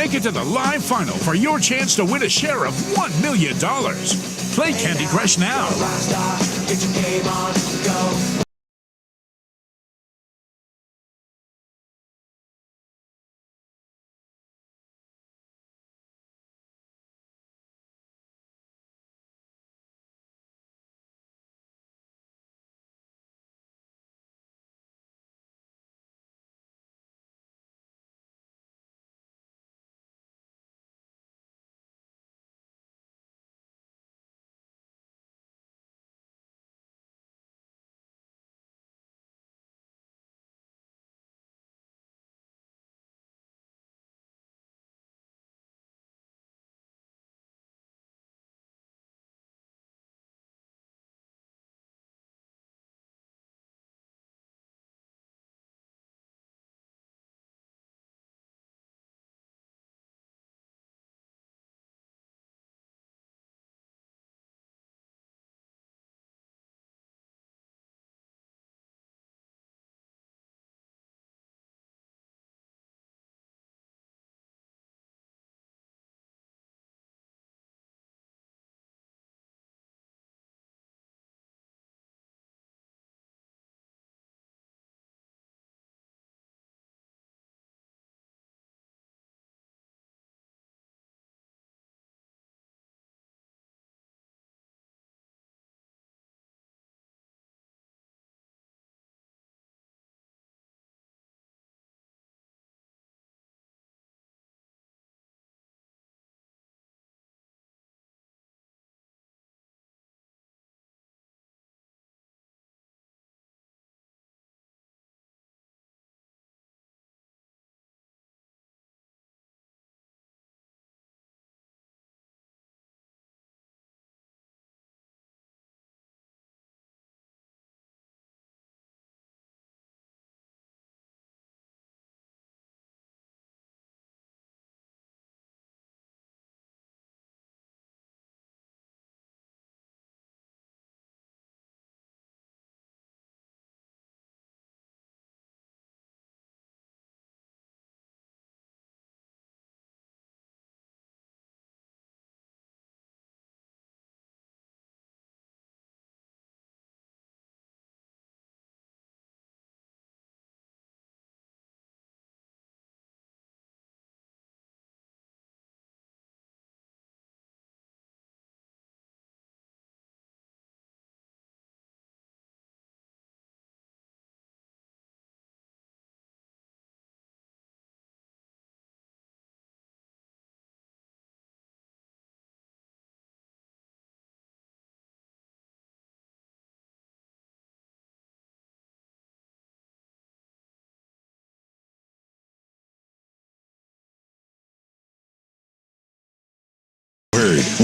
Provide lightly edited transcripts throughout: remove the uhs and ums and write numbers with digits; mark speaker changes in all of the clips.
Speaker 1: Make it to the live final for your chance to win a share of $1 million. Play Candy Crush now.
Speaker 2: Get your game on, go.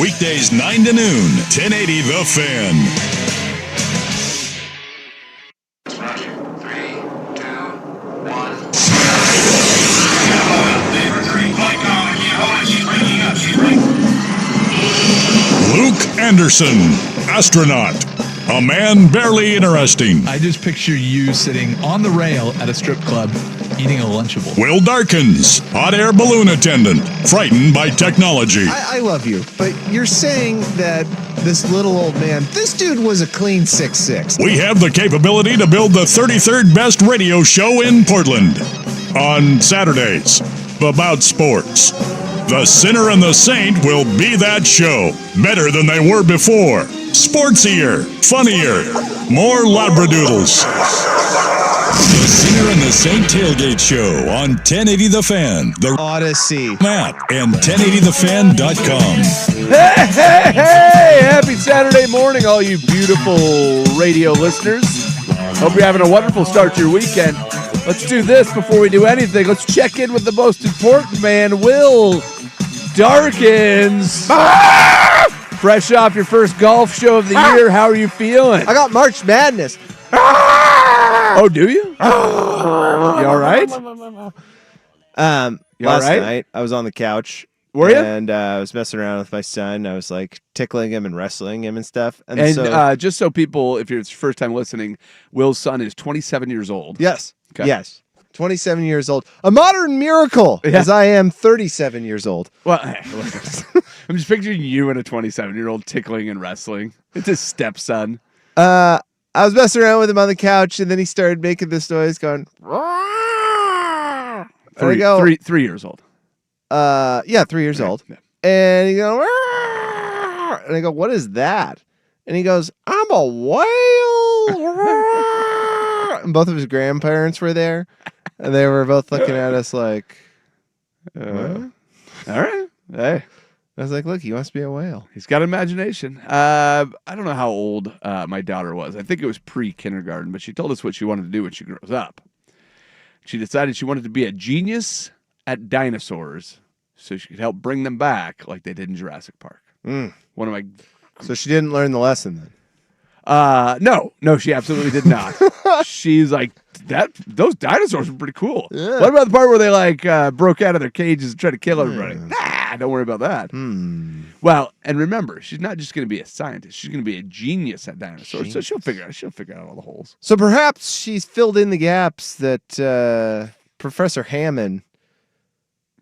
Speaker 3: Weekdays 9 to noon, 1080 The Fan.
Speaker 2: 3, 2, 1.
Speaker 3: Luke Anderson, astronaut. A man barely interesting.
Speaker 4: I just picture you sitting on the rail at a strip club eating a Lunchable.
Speaker 3: Will Darkins, hot air balloon attendant, frightened by technology.
Speaker 5: I love you, but you're saying that this little old man, this dude was a clean 6'6".
Speaker 3: We have the capability to build the 33rd best radio show in Portland. On Saturdays, about sports. The Sinner and the Saint will be that show. Better than they were before. Sportsier, funnier, more labradoodles. The Sinner and the Saint Tailgate Show on 1080 The Fan, the
Speaker 5: Odyssey
Speaker 3: map, and 1080thefan.com.
Speaker 6: Hey, hey, hey! Happy Saturday morning, all you beautiful radio listeners. Hope you're having a wonderful start to your weekend. Let's do this before we do anything. Let's check in with the most important man, Will Darkins. Fresh off your first golf show of the year, how are you feeling?
Speaker 5: I got March Madness.
Speaker 6: Oh, do you? You all right?
Speaker 5: Last night I was on the couch.
Speaker 6: Were you?
Speaker 5: And I was messing around with my son. I was like tickling him and wrestling him and stuff.
Speaker 6: And
Speaker 5: so,
Speaker 6: just so people, if it's your first time listening, Will's son is 27 years old.
Speaker 5: yes,
Speaker 6: Okay.
Speaker 5: yes. 27 years old. A modern miracle,
Speaker 6: Yeah.
Speaker 5: as I am 37 years old.
Speaker 6: Well, hey, look, I'm just picturing you and a 27-year-old tickling and wrestling. It's his stepson.
Speaker 5: I was messing around with him on the couch, and then he started making this noise going, and I go,
Speaker 6: 3 years old.
Speaker 5: yeah, 3 years old.
Speaker 6: Yeah.
Speaker 5: And he goes, and I go, what is that? And he goes, I'm a whale. And both of his grandparents were there, and they were both looking at us like, what?
Speaker 6: All right. Hey,
Speaker 5: I was like, look, he must be a whale.
Speaker 6: he's got imagination. I don't know how old my daughter was. I think it was pre-kindergarten, but she told us what she wanted to do when she grows up. She decided she wanted to be a genius at dinosaurs so she could help bring them back like they did in Jurassic Park. One of my...
Speaker 5: So she didn't learn the lesson then.
Speaker 6: No, she absolutely did not. She's like, those dinosaurs were pretty cool.
Speaker 5: Yeah.
Speaker 6: What about the part where they like broke out of their cages and tried to kill everybody? Nah, don't worry about that. Well, and remember, she's not just going to be a scientist; she's going to be a genius at dinosaurs. So she'll figure out all the holes.
Speaker 5: So perhaps she's filled in the gaps that Professor Hammond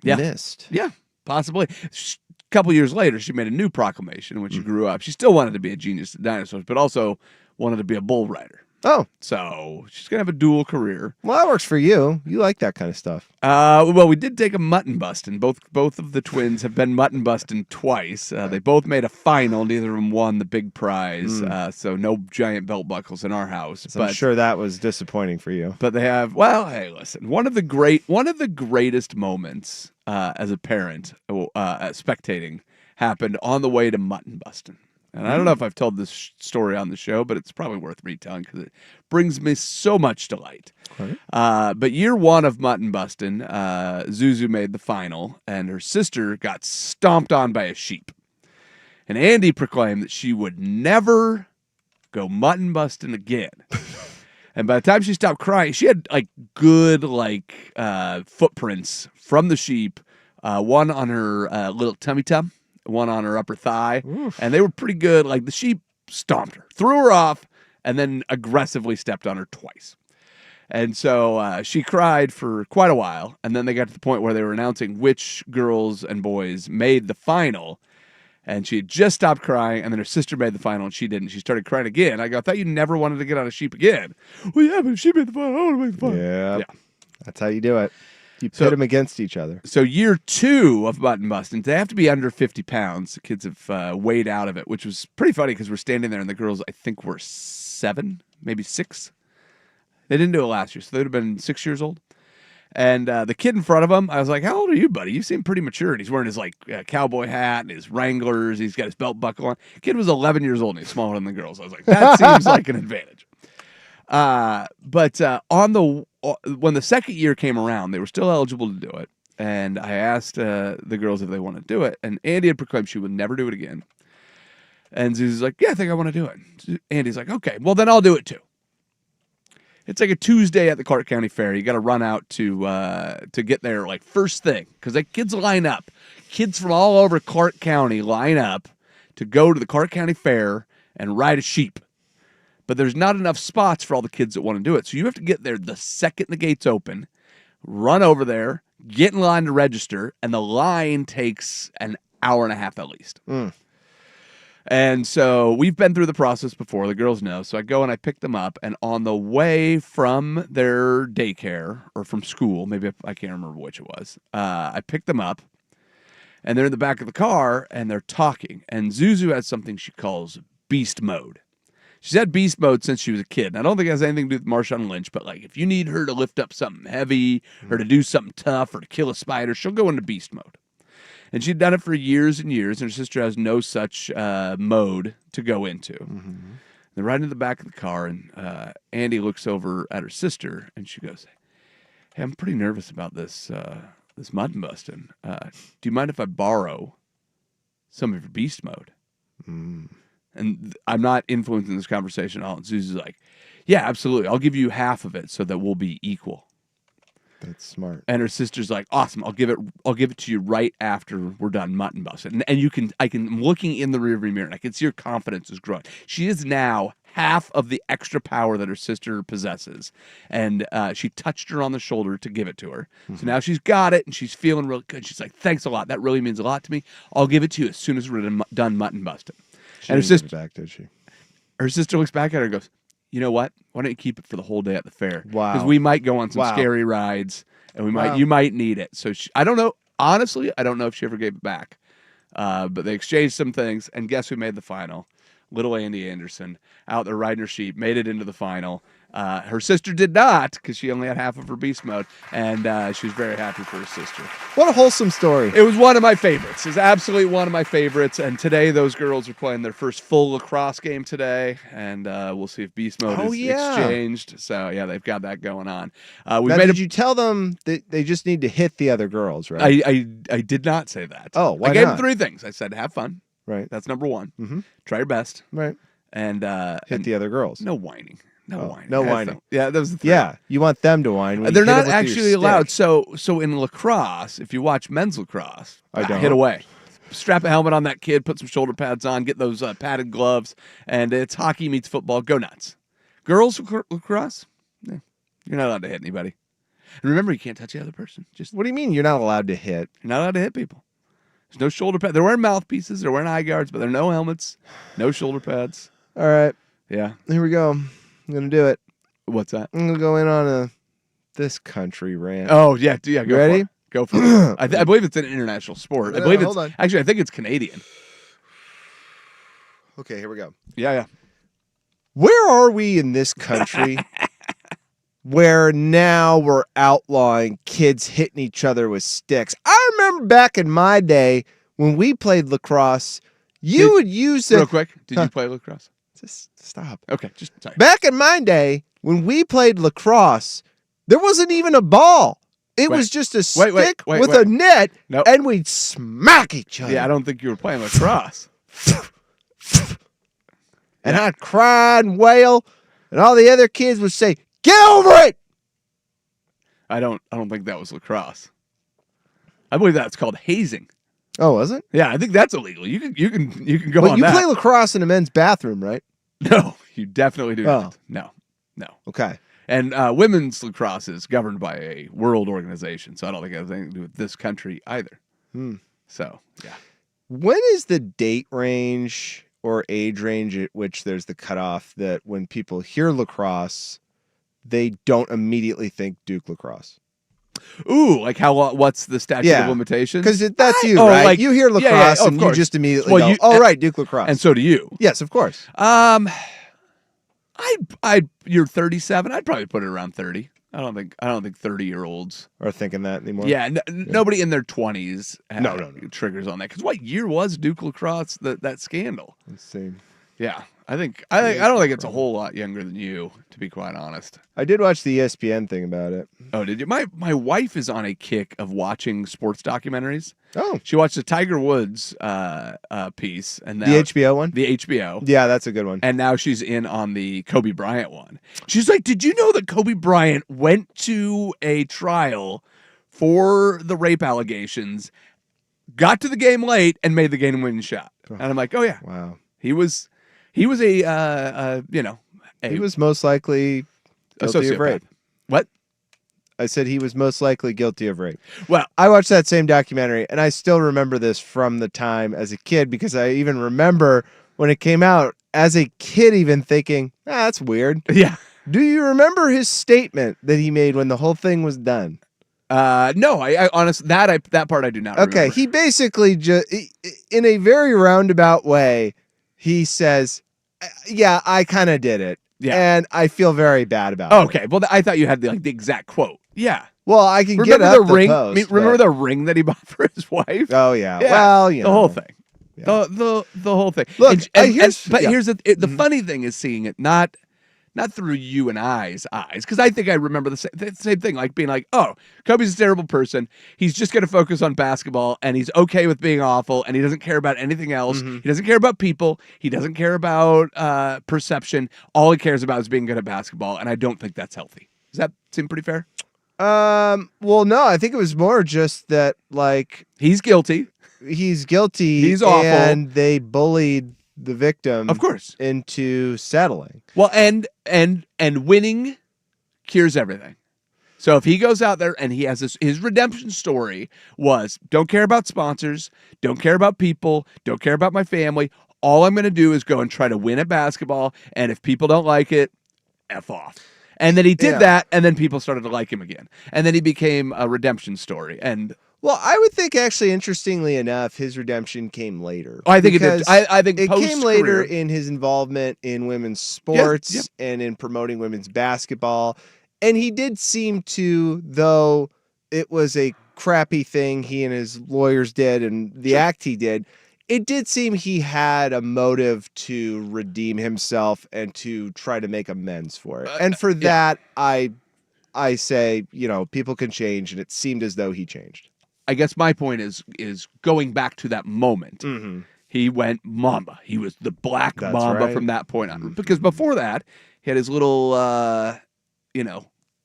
Speaker 5: missed.
Speaker 6: Yeah, possibly. A couple years later, she made a new proclamation when she grew up. She still wanted to be a genius at dinosaurs, but also wanted to be a bull rider.
Speaker 5: Oh,
Speaker 6: So she's going to have a dual career.
Speaker 5: well, that works for you. You like that kind of stuff.
Speaker 6: Well, we did take a mutton busting. Both of the twins have been mutton busting twice. They both made a final. Neither of them won the big prize. So no giant belt buckles in our house.
Speaker 5: So I'm sure that was disappointing for you.
Speaker 6: But they have. Well, hey, listen. One of the greatest moments as a parent spectating happened on the way to mutton busting. And I don't know if I've told this story on the show, but it's probably worth retelling because it brings me so much delight.
Speaker 5: Okay.
Speaker 6: But year one of mutton busting, Zuzu made the final, and her sister got stomped on by a sheep. And Andy proclaimed that she would never go mutton busting again. And by the time she stopped crying, she had like good footprints from the sheep, one on her little tummy, one on her upper thigh, and they were pretty good. Like the sheep stomped her, threw her off, and then aggressively stepped on her twice. And so she cried for quite a while, and then they got to the point where they were announcing which girls and boys made the final, and she had just stopped crying, and then her sister made the final, and she didn't. She started crying again. I thought you never wanted to get on a sheep again. Well, yeah, but if she made the final, I want to make the final.
Speaker 5: Yeah. That's how you do it. You pit them against each other.
Speaker 6: So year two of mutton busting, they have to be under 50 pounds. The kids have weighed out of it, which was pretty funny because we're standing there and the girls, I think, were 7, maybe 6. They didn't do it last year, so they would have been 6 years old. And the kid in front of him, I was like, how old are you, buddy? You seem pretty mature. And he's wearing his cowboy hat and his Wranglers. He's got his belt buckle on. Kid was 11 years old and he's smaller than the girls. I was like, that seems like an advantage. But when the second year came around, they were still eligible to do it. And I asked the girls if they wanted to do it. And Andy had proclaimed she would never do it again. And Zuzu's like, yeah, I think I want to do it. Andy's like, okay, well, then I'll do it too. It's like a Tuesday at the Clark County Fair. You got to run out to get there like first thing because like kids line up. Kids from all over Clark County line up to go to the Clark County Fair and ride a sheep. But there's not enough spots for all the kids that want to do it. So you have to get there the second the gates open, run over there, get in line to register, and the line takes an hour and a half at least. And so we've been through the process before. The girls know. So I go and I pick them up. And on the way from their daycare or from school, maybe I can't remember which it was, I pick them up. And they're in the back of the car and they're talking. And Zuzu has something she calls beast mode. She's had beast mode since she was a kid. And I don't think it has anything to do with Marshawn Lynch, but like if you need her to lift up something heavy or to do something tough or to kill a spider, she'll go into beast mode. And she'd done it for years and years, and her sister has no such mode to go into. They're riding in the back of the car, and Andy looks over at her sister, and she goes, hey, I'm pretty nervous about this mutton busting. Do you mind if I borrow some of your beast mode? And I'm not influencing this conversation at all. And Susie's like, yeah, absolutely. I'll give you half of it so that we'll be equal.
Speaker 5: That's smart.
Speaker 6: And her sister's like, awesome. I'll give it to you right after we're done mutton busting. And I'm looking in the rearview mirror and I can see her confidence is growing. She is now half of the extra power that her sister possesses. And she touched her on the shoulder to give it to her. So now she's got it and she's feeling real good. She's like, thanks a lot. That really means a lot to me. I'll give it to you as soon as we're done mutton busting.
Speaker 5: She
Speaker 6: And
Speaker 5: didn't give it back, did she?
Speaker 6: her sister looks back at her and goes, you know what? Why don't you keep it for the whole day at the fair?
Speaker 5: Wow.
Speaker 6: Because we might go on some
Speaker 5: Wow.
Speaker 6: scary rides and
Speaker 5: Wow.
Speaker 6: you might need it. So I don't know. Honestly, I don't know if she ever gave it back. But they exchanged some things, and guess who made the final? Little Andy Anderson out there riding her sheep, made it into the final. Her sister did not because she only had half of her beast mode, and she was very happy for her sister.
Speaker 5: What a wholesome story.
Speaker 6: It was one of my favorites. It's absolutely one of my favorites. And today, those girls are playing their first full lacrosse game today, and we'll see if beast mode is exchanged. So yeah, they've got that going on.
Speaker 5: Now, did you tell them that they just need to hit the other girls, right?
Speaker 6: I did not say that.
Speaker 5: Oh, why
Speaker 6: I gave them
Speaker 5: not?
Speaker 6: 3 things. I said, have fun.
Speaker 5: Right.
Speaker 6: That's number 1.
Speaker 5: Mhm.
Speaker 6: Try your best.
Speaker 5: Right.
Speaker 6: And
Speaker 5: Hit the other girls.
Speaker 6: no whining. No
Speaker 5: Oh,
Speaker 6: whining.
Speaker 5: no
Speaker 6: That's
Speaker 5: whining.
Speaker 6: Yeah, that was the thing.
Speaker 5: Yeah, you want them to whine. when
Speaker 6: They're
Speaker 5: you hit
Speaker 6: not
Speaker 5: 'em with your
Speaker 6: actually allowed.
Speaker 5: stick.
Speaker 6: So in lacrosse, if you watch men's lacrosse,
Speaker 5: I don't.
Speaker 6: hit away. Strap a helmet on that kid, put some shoulder pads on, get those padded gloves, and it's hockey meets football. Go nuts. Girls lacrosse, you're not allowed to hit anybody. And remember, you can't touch the other person. Just
Speaker 5: What do you mean you're not allowed to hit?
Speaker 6: you're not allowed to hit people. There's no shoulder pads. They're wearing mouthpieces. They're wearing eye guards, but there are no helmets, no shoulder pads.
Speaker 5: All right,
Speaker 6: Yeah.
Speaker 5: here we go. I'm gonna do it.
Speaker 6: What's that?
Speaker 5: I'm gonna go in on a this country rant.
Speaker 6: Oh yeah, yeah. Go
Speaker 5: Ready?
Speaker 6: For it. Go for it. I believe it's an international sport. I
Speaker 5: No,
Speaker 6: believe it's
Speaker 5: hold on.
Speaker 6: actually. I think it's Canadian.
Speaker 5: Okay, here we go.
Speaker 6: Yeah.
Speaker 5: Where are we in this country where now we're outlawing kids hitting each other with sticks? I remember back in my day when we played lacrosse, you would use
Speaker 6: Real
Speaker 5: a
Speaker 6: quick, did you play lacrosse?
Speaker 5: Just stop.
Speaker 6: Okay, just sorry.
Speaker 5: Back in my day when we played lacrosse, there wasn't even a ball. It
Speaker 6: Wait.
Speaker 5: was just a
Speaker 6: Wait,
Speaker 5: stick
Speaker 6: wait,
Speaker 5: with
Speaker 6: wait.
Speaker 5: a net,
Speaker 6: Nope.
Speaker 5: and we'd smack each other.
Speaker 6: Yeah, I don't think you were playing lacrosse.
Speaker 5: And I'd cry and wail, and all the other kids would say, "Get over it!"
Speaker 6: I don't think that was lacrosse. I believe that's called hazing.
Speaker 5: Oh, was it?
Speaker 6: Yeah, I think that's illegal. You can go
Speaker 5: But
Speaker 6: on
Speaker 5: you
Speaker 6: that.
Speaker 5: play lacrosse in a men's bathroom, right?
Speaker 6: No, you definitely do
Speaker 5: Oh.
Speaker 6: not. No.
Speaker 5: Okay.
Speaker 6: And women's lacrosse is governed by a world organization, so I don't think it has anything to do with this country either. So, yeah.
Speaker 5: When is the date range or age range at which there's the cutoff that when people hear lacrosse, they don't immediately think Duke lacrosse?
Speaker 6: Ooh, like what's the statute
Speaker 5: Yeah.
Speaker 6: of limitations?
Speaker 5: Because that's you,
Speaker 6: Oh,
Speaker 5: right?
Speaker 6: like-
Speaker 5: you hear
Speaker 6: yeah, yeah,
Speaker 5: lacrosse
Speaker 6: of
Speaker 5: and you
Speaker 6: course.
Speaker 5: just immediately
Speaker 6: Well,
Speaker 5: go,
Speaker 6: you-
Speaker 5: "Oh, right, Duke lacrosse."
Speaker 6: and so do you.
Speaker 5: Yes, of course.
Speaker 6: You're 37. I'd probably put it around 30. I don't think 30-year-olds.
Speaker 5: Or thinking that anymore.
Speaker 6: Yeah, nobody in their 20s
Speaker 5: No.
Speaker 6: triggers on that. Because what year was Duke lacrosse that scandal?
Speaker 5: Let's see.
Speaker 6: Yeah, I don't think it's a whole lot younger than you, to be quite honest.
Speaker 5: I did watch the ESPN thing about it.
Speaker 6: Oh, did you? My wife is on a kick of watching sports documentaries.
Speaker 5: Oh,
Speaker 6: She watched the Tiger Woods piece, and now,
Speaker 5: the HBO one?
Speaker 6: the HBO.
Speaker 5: Yeah, that's a good one.
Speaker 6: And now she's in on the Kobe Bryant one. She's like, did you know that Kobe Bryant went to a trial for the rape allegations, got to the game late, and made the game-winning shot? And I'm like, oh, yeah.
Speaker 5: Wow.
Speaker 6: He was he was
Speaker 5: He was most likely
Speaker 6: a
Speaker 5: guilty of
Speaker 6: sociopath.
Speaker 5: rape.
Speaker 6: What?
Speaker 5: I said he was most likely guilty of rape.
Speaker 6: Well,
Speaker 5: I watched that same documentary, and I still remember this from the time as a kid because I even remember when it came out as a kid even thinking, that's weird.
Speaker 6: yeah.
Speaker 5: Do you remember his statement that he made when the whole thing was done?
Speaker 6: No, I honestly that part I do not
Speaker 5: Okay,
Speaker 6: remember.
Speaker 5: he basically just, in a very roundabout way, he says, yeah, I kind of did it.
Speaker 6: Yeah.
Speaker 5: And I feel very bad about it.
Speaker 6: Okay, well, I thought you had the exact quote. Yeah.
Speaker 5: Well, I can
Speaker 6: Remember
Speaker 5: get up
Speaker 6: the ring?
Speaker 5: post,
Speaker 6: Remember
Speaker 5: but-
Speaker 6: the ring that he bought for his wife?
Speaker 5: Oh, yeah.
Speaker 6: Yeah,
Speaker 5: Well, you
Speaker 6: the
Speaker 5: know.
Speaker 6: whole thing.
Speaker 5: Yeah.
Speaker 6: The whole thing.
Speaker 5: Look, here's-
Speaker 6: but
Speaker 5: yeah.
Speaker 6: here's the funny thing is seeing it not through you and I's eyes, because I think I remember the same thing, like being like, oh, Kobe's a terrible person. He's just going to focus on basketball, and he's okay with being awful, and he doesn't care about anything else.
Speaker 5: Mm-hmm.
Speaker 6: He doesn't care about people. He doesn't care about perception. All he cares about is being good at basketball, and I don't think that's healthy. Does that seem pretty fair?
Speaker 5: Well, no, I think it was more just that, like,
Speaker 6: He's guilty.
Speaker 5: he's guilty.
Speaker 6: He's awful.
Speaker 5: And they bullied the victim,
Speaker 6: Of course.
Speaker 5: into settling.
Speaker 6: Well, and winning cures everything. So if he goes out there and he has his redemption story was don't care about sponsors, don't care about people, don't care about my family. All I'm going to do is go and try to win at basketball. And if people don't like it, F off. And then he did that, and then people started to like him again. And then he became a redemption story. And
Speaker 5: Well, I would think actually, interestingly enough, his redemption came later.
Speaker 6: I think it did.
Speaker 5: Because
Speaker 6: I think
Speaker 5: it came later
Speaker 6: post-career.
Speaker 5: in his involvement in women's sports
Speaker 6: yep.
Speaker 5: and in promoting women's basketball. And he did seem to, though it was a crappy thing he and his lawyers did and the act he did, it did seem he had a motive to redeem himself and to try to make amends for it. And for that, I say, people can change, and it seemed as though he changed.
Speaker 6: I guess my point is going back to that moment.
Speaker 5: Mm-hmm.
Speaker 6: He went Mamba. He was the Black
Speaker 5: That's
Speaker 6: Mamba
Speaker 5: right.
Speaker 6: from that point on. Because before that, he had his little,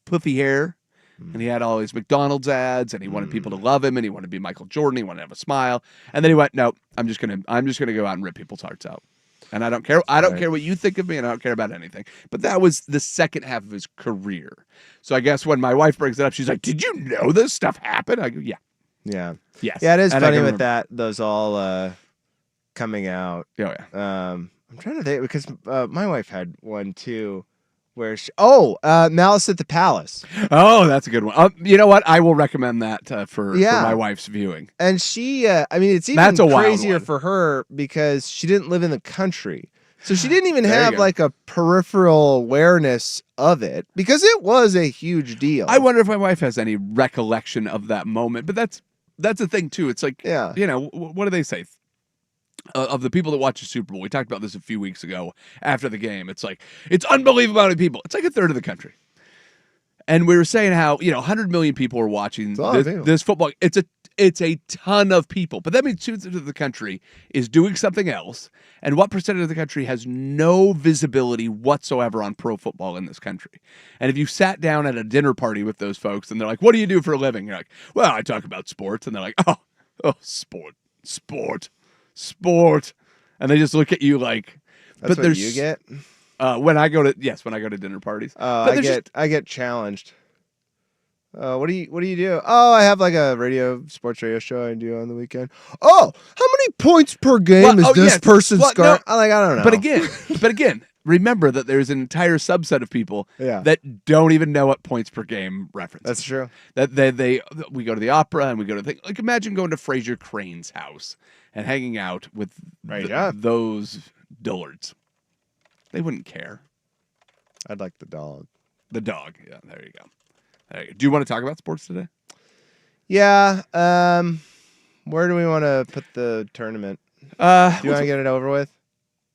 Speaker 6: puffy hair, and he had all his McDonald's ads, and he wanted people to love him, and he wanted to be Michael Jordan. He wanted to have a smile, and then he went, "No, I'm just gonna go out and rip people's hearts out." And I don't care. I don't care what you think of me, and I don't care about anything. But that was the second half of his career. So I guess when my wife brings it up, she's like, "Did you know this stuff happened?" I go, "Yeah,
Speaker 5: Yeah.
Speaker 6: yes."
Speaker 5: Yeah, it is
Speaker 6: And I
Speaker 5: funny
Speaker 6: can
Speaker 5: with
Speaker 6: remember.
Speaker 5: those all coming out.
Speaker 6: Oh yeah.
Speaker 5: I'm trying to think because my wife had one too, where Malice at the Palace,
Speaker 6: Oh, that's a good one. You know what? I will recommend that for
Speaker 5: Yeah.
Speaker 6: my wife's viewing.
Speaker 5: and she, it's even
Speaker 6: That's a wild
Speaker 5: crazier
Speaker 6: one.
Speaker 5: for her because she didn't live in the country, so she didn't even
Speaker 6: There you
Speaker 5: have
Speaker 6: go.
Speaker 5: like a peripheral awareness of it because it was a huge deal.
Speaker 6: I wonder if my wife has any recollection of that moment. But that's the thing too. It's like,
Speaker 5: Yeah.
Speaker 6: what do they say? Of the people that watch the Super Bowl, we talked about this a few weeks ago after the game. It's like, it's unbelievable how many people. It's like a third of the country. And we were saying how, 100 million people are watching
Speaker 5: a lot of people.
Speaker 6: this football. It's a ton of people. But that means 2/3 of the country is doing something else. And what percentage of the country has no visibility whatsoever on pro football in this country? And if you sat down at a dinner party with those folks and they're like, "What do you do for a living?" You're like, "Well, I talk about sports." And they're like, "Oh, sport. And they just look at you like,
Speaker 5: That's
Speaker 6: but
Speaker 5: what
Speaker 6: there's
Speaker 5: you get.
Speaker 6: when I go to dinner parties. But there's
Speaker 5: I get challenged. What do you do? Oh, I have like a sports radio show I do on the weekend. Oh, how many points per game is this person scoring?
Speaker 6: No,
Speaker 5: I don't know.
Speaker 6: But again, remember that there's an entire subset of people
Speaker 5: Yeah.
Speaker 6: that don't even know what points per game reference.
Speaker 5: That's true.
Speaker 6: That we go to the opera and we go to like imagine going to Fraser Crane's house and hanging out with
Speaker 5: Right, yeah.
Speaker 6: those dullards. They wouldn't care.
Speaker 5: I'd like the dog.
Speaker 6: The dog. Yeah, there you go. Do you want to talk about sports today?
Speaker 5: Yeah. Where do we want to put the tournament? Do you want to get it over with?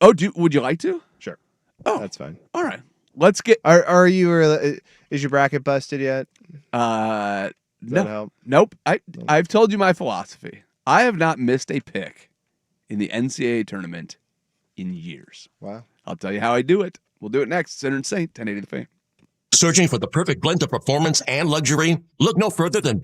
Speaker 6: Oh, would you like to?
Speaker 5: Sure.
Speaker 6: Oh,
Speaker 5: That's fine.
Speaker 6: all right. Let's get.
Speaker 5: Are you? Is your bracket busted yet?
Speaker 6: No.
Speaker 5: Does that help?
Speaker 6: Nope. I've told you my philosophy. I have not missed a pick in the NCAA tournament in years.
Speaker 5: Wow.
Speaker 6: I'll tell you how I do it. We'll do it next. Center and Saint, 1080 The Fan.
Speaker 7: Searching for the perfect blend of performance and luxury? Look no further than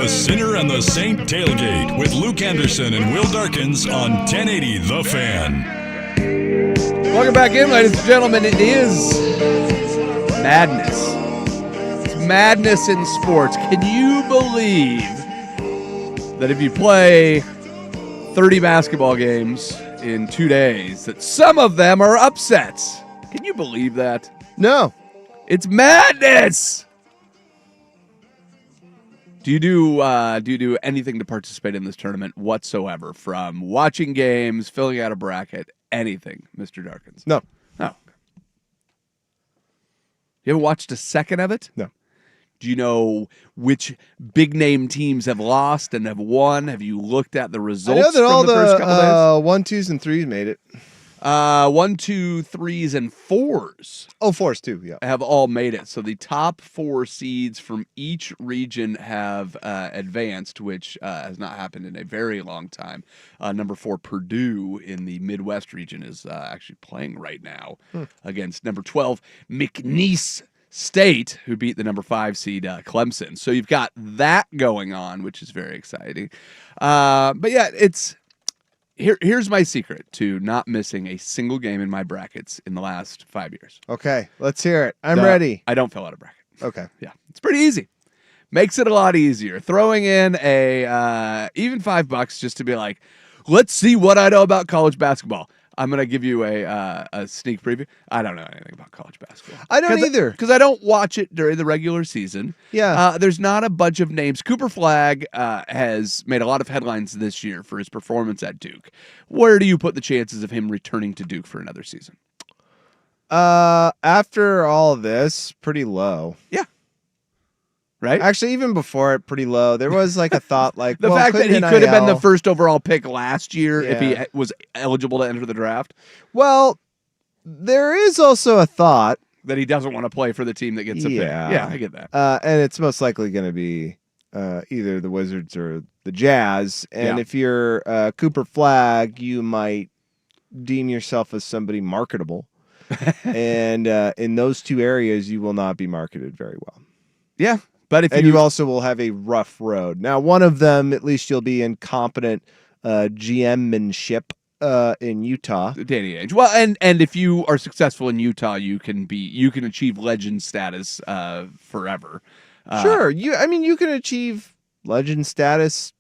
Speaker 3: The Sinner and the Saint Tailgate with Luke Anderson and Will Darkins on 1080 The Fan.
Speaker 6: Welcome back in, ladies and gentlemen. It is madness. It's madness in sports. Can you believe that if you play 30 basketball games in 2 days, that some of them are upsets? Can you believe that?
Speaker 5: No.
Speaker 6: It's madness. Do you do anything to participate in this tournament whatsoever? From watching games, filling out a bracket, anything, Mr. Darkins?
Speaker 5: No.
Speaker 6: No. You haven't watched a second of it?
Speaker 5: No.
Speaker 6: Do you know which big name teams have lost and have won? Have you looked at the results?
Speaker 5: I know that
Speaker 6: from
Speaker 5: all
Speaker 6: the first couple days?
Speaker 5: the 1, 2s, and 3s made it.
Speaker 6: 1, 2, 3s, and 4s
Speaker 5: Oh, 4s too. Yeah.
Speaker 6: have all made it. So the top 4 seeds from each region have advanced, which has not happened in a very long time. Number 4, Purdue in the Midwest region is actually playing right now against number 12, McNeese State, who beat the number 5 seed Clemson. So you've got that going on, which is very exciting. But yeah, Here's my secret to not missing a single game in my brackets in the last 5 years.
Speaker 5: Okay, let's hear it. I'm ready.
Speaker 6: I don't fill out a bracket.
Speaker 5: Okay.
Speaker 6: Yeah, it's pretty easy. Makes it a lot easier. Throwing in a even $5 just to be like, let's see what I know about college basketball. I'm gonna give you a sneak preview. I don't know anything about college basketball.
Speaker 5: I don't either.
Speaker 6: Because I don't watch it during the regular season.
Speaker 5: Yeah.
Speaker 6: There's not a bunch of names. Cooper Flagg has made a lot of headlines this year for his performance at Duke. Where do you put the chances of him returning to Duke for another season?
Speaker 5: After all of this, pretty low.
Speaker 6: Yeah. Right?
Speaker 5: Actually, even before it, pretty low. There was like a thought, like
Speaker 6: The
Speaker 5: well,
Speaker 6: fact that he
Speaker 5: couldn't
Speaker 6: could have been the
Speaker 5: NIL
Speaker 6: first overall pick last year if he
Speaker 5: Yeah.
Speaker 6: was eligible to enter the draft,
Speaker 5: Well, there is also a thought,
Speaker 6: that he doesn't want to play for the team that gets a pick.
Speaker 5: Yeah.
Speaker 6: Yeah, I get that.
Speaker 5: and it's most likely going to be either the Wizards or the Jazz. And
Speaker 6: Yeah.
Speaker 5: if you're Cooper Flagg, you might deem yourself as somebody marketable. And in those two areas, you will not be marketed very well.
Speaker 6: Yeah. But if
Speaker 5: And you also will have a rough road. Now, one of them, at least you'll be in competent GM-manship in Utah.
Speaker 6: Danny Ainge. Well, and if you are successful in Utah, you can achieve legend status forever.
Speaker 5: Sure. You can achieve legend status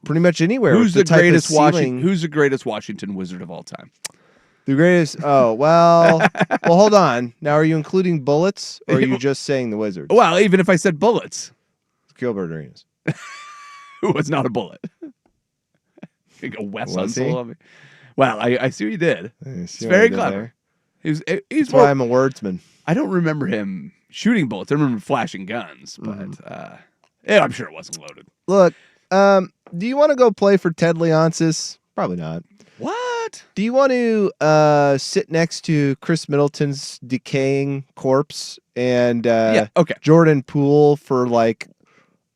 Speaker 5: pretty much anywhere.
Speaker 6: Who's
Speaker 5: with
Speaker 6: the greatest
Speaker 5: ceiling.
Speaker 6: Who's the greatest Washington Wizard of all time?
Speaker 5: The greatest? Oh, well, hold on. Now, are you including Bullets, or are you just saying the Wizards?
Speaker 6: Well, even if I said Bullets,
Speaker 5: Gilbert Arenas.
Speaker 6: who was not a bullet? You go Wes
Speaker 5: Was he?
Speaker 6: Unseld on me. Well, I see what you did.
Speaker 5: It's
Speaker 6: very clever. He's
Speaker 5: That's
Speaker 6: more.
Speaker 5: why I'm a wordsman.
Speaker 6: I don't remember him shooting bullets. I remember him flashing guns, but I'm sure it wasn't loaded.
Speaker 5: Look, do you want to go play for Ted Leonsis? Probably not.
Speaker 6: What?
Speaker 5: Do you want to sit next to Chris Middleton's decaying corpse and
Speaker 6: Yeah. Okay.
Speaker 5: Jordan Poole for like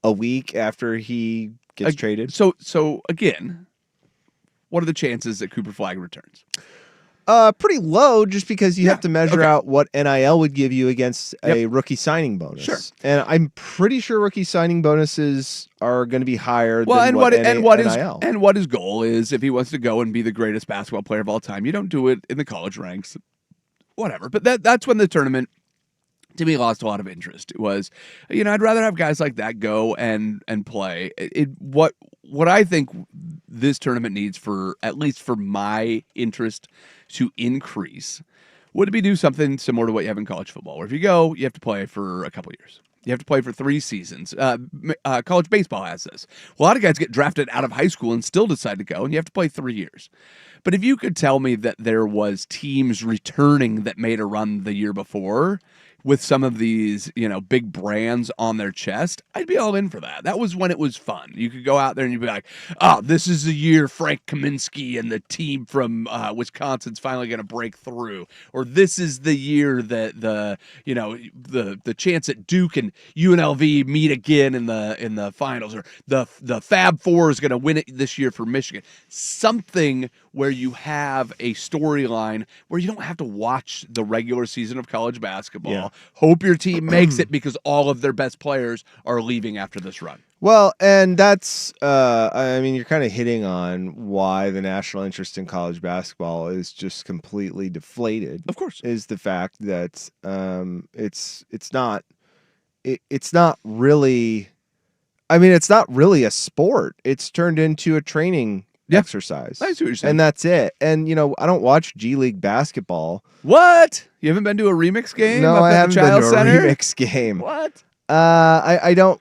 Speaker 5: a week after he gets traded?
Speaker 6: So again, what are the chances that Cooper Flagg returns?
Speaker 5: Pretty low, just because you have to measure
Speaker 6: okay.
Speaker 5: out what NIL would give you against a rookie signing bonus.
Speaker 6: Sure.
Speaker 5: And I'm pretty sure rookie signing bonuses are going to be higher
Speaker 6: Well,
Speaker 5: than
Speaker 6: and
Speaker 5: NIL.
Speaker 6: what his goal is, if he wants to go and be the greatest basketball player of all time, you don't do it in the college ranks, whatever. But that's when the tournament, to me, lost a lot of interest. It was, I'd rather have guys like that go and play. What I think this tournament needs, for at least for my interest to increase, would be do something similar to what you have in college football, where if you go, you have to play for a couple years. You have to play for 3 seasons. College baseball has this. A lot of guys get drafted out of high school and still decide to go, and you have to play 3 years. But if you could tell me that there was teams returning that made a run the year before with some of these, big brands on their chest, I'd be all in for that. That was when it was fun. You could go out there and you'd be like, oh, this is the year Frank Kaminsky and the team from Wisconsin's finally going to break through. Or this is the year that the chance that Duke and UNLV meet again in the finals, or the Fab Four is going to win it this year for Michigan. Something where you have a storyline where you don't have to watch the regular season of college basketball.
Speaker 5: Yeah.
Speaker 6: Hope your team makes it because all of their best players are leaving after this run.
Speaker 5: Well, and that's, I mean, you're kind of hitting on why the national interest in college basketball is just completely deflated.
Speaker 6: Of course.
Speaker 5: Is the fact that it's not really. I mean, it's not really a sport. It's turned into a training exercise.
Speaker 6: I see what you're saying.
Speaker 5: And that's it. And, I don't watch G League basketball.
Speaker 6: What? You haven't been to a remix game?
Speaker 5: No,
Speaker 6: up
Speaker 5: I
Speaker 6: at
Speaker 5: haven't
Speaker 6: the
Speaker 5: been
Speaker 6: Child
Speaker 5: to a
Speaker 6: Center?
Speaker 5: remix game.
Speaker 6: What?
Speaker 5: I don't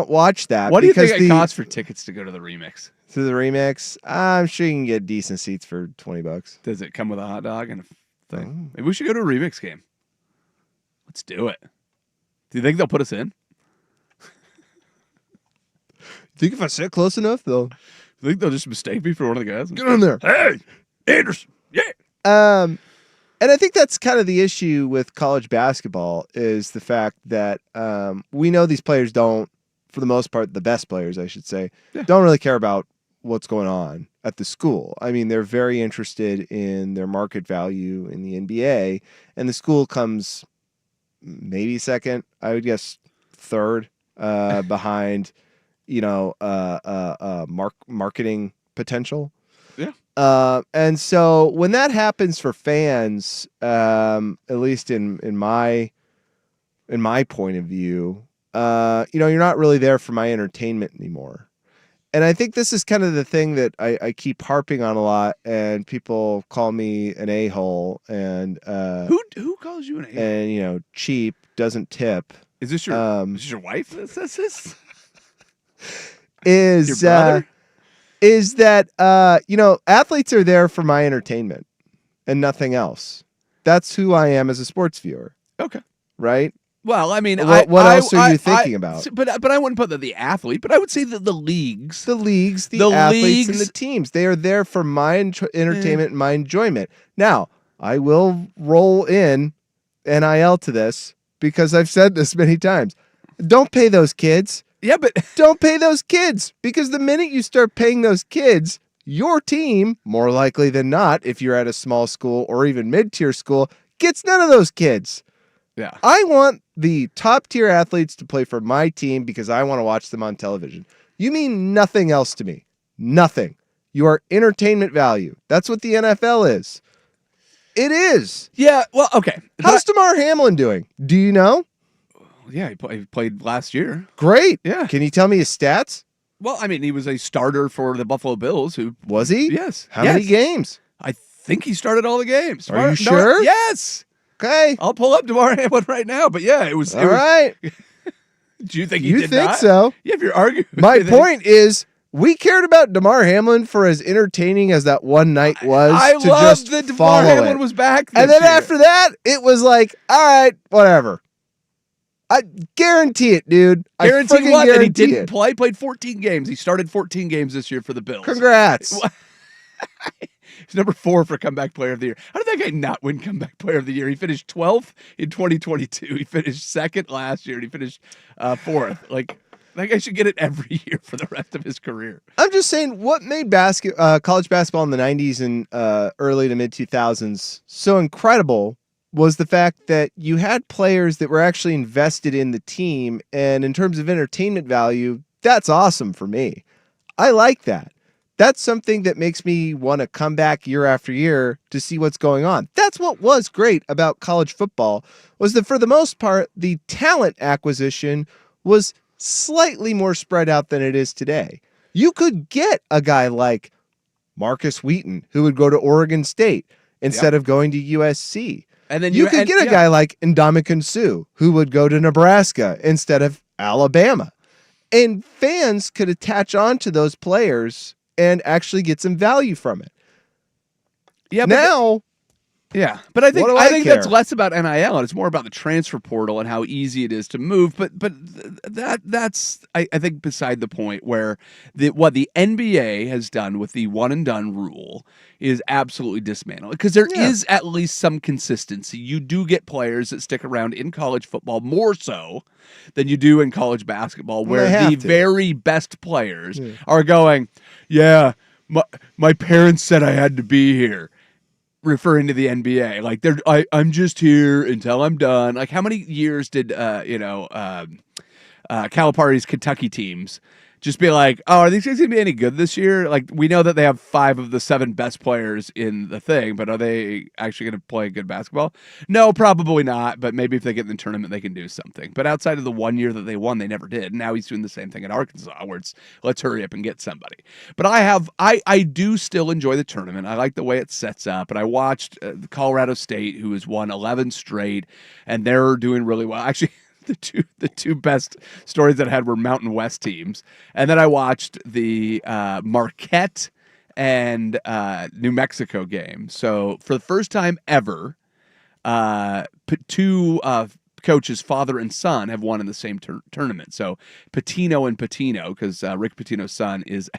Speaker 5: watch that.
Speaker 6: What do you
Speaker 5: because
Speaker 6: think it costs for tickets to go to the remix?
Speaker 5: to the remix? I'm sure you can get decent seats for $20.
Speaker 6: Does it come with a hot dog and a thing?
Speaker 5: Oh.
Speaker 6: Maybe we should go to a remix game. Let's do it. Do you think they'll put us in?
Speaker 5: Think if I sit close enough, though.
Speaker 6: You think they'll just mistake me for one of the guys?
Speaker 5: Get in there.
Speaker 6: Hey, Anderson. Yeah.
Speaker 5: And I think that's kind of the issue with college basketball is the fact that we know these players don't, for the most part, the best players, I should say, don't really care about what's going on at the school. I mean, they're very interested in their market value in the NBA, and the school comes maybe second, I would guess third behind, marketing potential.
Speaker 6: Yeah.
Speaker 5: And so when that happens for fans, at least in my point of view, you're not really there for my entertainment anymore. And I think this is kind of the thing that I keep harping on a lot, and people call me an a-hole and
Speaker 6: Who calls you an a-hole?
Speaker 5: and cheap, doesn't tip.
Speaker 6: Is this your wife that says this?
Speaker 5: Is
Speaker 6: Your brother?
Speaker 5: Is that athletes are there for my entertainment and nothing else. That's who I am as a sports viewer,
Speaker 6: Okay.
Speaker 5: right?
Speaker 6: Well, I mean,
Speaker 5: What else are you thinking about?
Speaker 6: But I wouldn't put the athlete. But I would say that the leagues.
Speaker 5: The leagues, the
Speaker 6: The
Speaker 5: athletes, and
Speaker 6: leagues-
Speaker 5: the teams, they are there for my entertainment and my enjoyment. Now, I will roll in NIL to this because I've said this many times. Don't pay those kids.
Speaker 6: Yeah, but
Speaker 5: Don't pay those kids, because the minute you start paying those kids, your team, more likely than not, if you're at a small school or even mid-tier school, gets none of those kids.
Speaker 6: yeah.
Speaker 5: I want the top-tier athletes to play for my team because I want to watch them on television. You mean nothing else to me. Nothing. You are entertainment value. That's what the NFL is. It is.
Speaker 6: Yeah. Well, okay.
Speaker 5: How's DeMar Hamlin doing? Do you know?
Speaker 6: Yeah, he played last year.
Speaker 5: Great.
Speaker 6: Yeah.
Speaker 5: Can you tell me his stats?
Speaker 6: Well, I mean, he was a starter for the Buffalo Bills. Who?
Speaker 5: Was he?
Speaker 6: Yes.
Speaker 5: How many
Speaker 6: Yes.
Speaker 5: games?
Speaker 6: I think he started all the games.
Speaker 5: Are you
Speaker 6: No,
Speaker 5: sure?
Speaker 6: Yes.
Speaker 5: Okay.
Speaker 6: I'll pull up DeMar Hamlin right now. But yeah, it was.
Speaker 5: All right.
Speaker 6: Do you think he
Speaker 5: You
Speaker 6: did
Speaker 5: think
Speaker 6: not?
Speaker 5: so?
Speaker 6: Yeah, if you're arguing.
Speaker 5: My
Speaker 6: with me,
Speaker 5: point is, we cared about DeMar Hamlin for as entertaining as that one night was.
Speaker 6: I
Speaker 5: to
Speaker 6: love
Speaker 5: just
Speaker 6: that DeMar
Speaker 5: follow
Speaker 6: Hamlin
Speaker 5: it.
Speaker 6: was back.
Speaker 5: And
Speaker 6: this
Speaker 5: then
Speaker 6: year.
Speaker 5: after that, it was like, all right, whatever. I guarantee it, dude.
Speaker 6: Guarantee
Speaker 5: I freaking
Speaker 6: what? That he
Speaker 5: guarantee
Speaker 6: didn't
Speaker 5: it.
Speaker 6: play. Played 14 games. He started 14 games this year for the Bills.
Speaker 5: Congrats.
Speaker 6: He's number 4 for comeback player of the year. How did that guy not win comeback player of the year? He finished 12th in 2022. He finished 2nd last year, and he finished 4th. Like, that guy should get it every year for the rest of his career.
Speaker 5: I'm just saying, what made college basketball in the 90s and early to mid 2000s so incredible was the fact that you had players that were actually invested in the team. And in terms of entertainment value, that's awesome for me. I like that. That's something that makes me want to come back year after year to see what's going on. That's what was great about college football, was that for the most part, the talent acquisition was slightly more spread out than it is today. You could get a guy like Marcus Wheaton, who would go to Oregon State instead of going to USC.
Speaker 6: And then
Speaker 5: You could get a guy like Ndamukong Suh, who would go to Nebraska instead of Alabama. And fans could attach on to those players and actually get some value from it.
Speaker 6: Yeah, but
Speaker 5: Now,
Speaker 6: yeah, but I think
Speaker 5: What do
Speaker 6: I
Speaker 5: I
Speaker 6: think that's
Speaker 5: care?
Speaker 6: less about NIL and it's more about the transfer portal and how easy it is to move. But that's I think beside the point. Where what the NBA has done with the one and done rule is absolutely dismantled, because there is at least some consistency. You do get players that stick around in college football more so than you do in college basketball,
Speaker 5: Well,
Speaker 6: where
Speaker 5: they have
Speaker 6: the
Speaker 5: to.
Speaker 6: very best players are going, yeah, my parents said I had to be here. Referring to the NBA, like I'm just here until I'm done. Like, how many years did Calipari's Kentucky teams. Just be like, oh, are these guys going to be any good this year? Like, we know that they have 5 of the 7 best players in the thing, but are they actually going to play good basketball? No, probably not, but maybe if they get in the tournament, they can do something. But outside of the 1 year that they won, they never did. Now he's doing the same thing at Arkansas, where it's, let's hurry up and get somebody. But I do still enjoy the tournament. I like the way it sets up. And I watched Colorado State, who has won 11 straight, and they're doing really well. Actually, the two best stories that I had were Mountain West teams. And then I watched the Marquette and New Mexico game. So for the first time ever, 2 coaches, father and son, have won in the same tournament. So Pitino and Pitino, because Rick Pitino's son is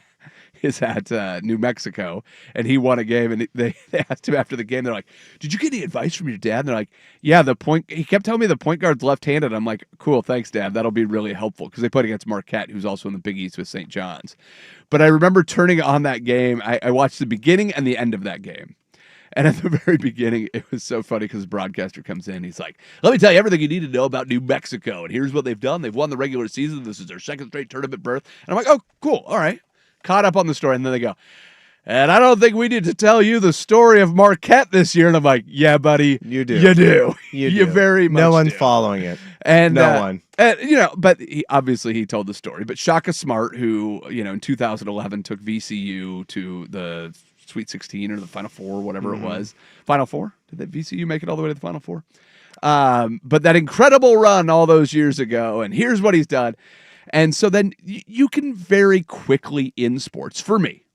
Speaker 6: at New Mexico, and he won a game, and they asked him after the game, they're like, did you get any advice from your dad? And they're like, yeah, he kept telling me the point guard's left-handed. I'm like, cool, thanks, Dad. That'll be really helpful, because they played against Marquette, who's also in the Big East with St. John's. But I remember turning on that game. I watched the beginning and the end of that game. And at the very beginning, it was so funny because the broadcaster comes in. He's like, let me tell you everything you need to know about New Mexico. And here's what they've done. They've won the regular season. This is their 2nd straight tournament berth. And I'm like, oh, cool. All right. Caught up on the story. And then they go, and I don't think we need to tell you the story of Marquette this year. And I'm like, yeah, buddy.
Speaker 5: You do.
Speaker 6: You do.
Speaker 5: You
Speaker 6: You
Speaker 5: do.
Speaker 6: very much
Speaker 5: No one's
Speaker 6: do.
Speaker 5: following it.
Speaker 6: And
Speaker 5: No one.
Speaker 6: And, but he told the story. But Shaka Smart, who, in 2011 took VCU to the Sweet 16 or the Final Four, whatever it was. Final Four? Did that VCU make it all the way to the Final Four? But that incredible run all those years ago, and here's what he's done. And so then you can very quickly, in sports, for me,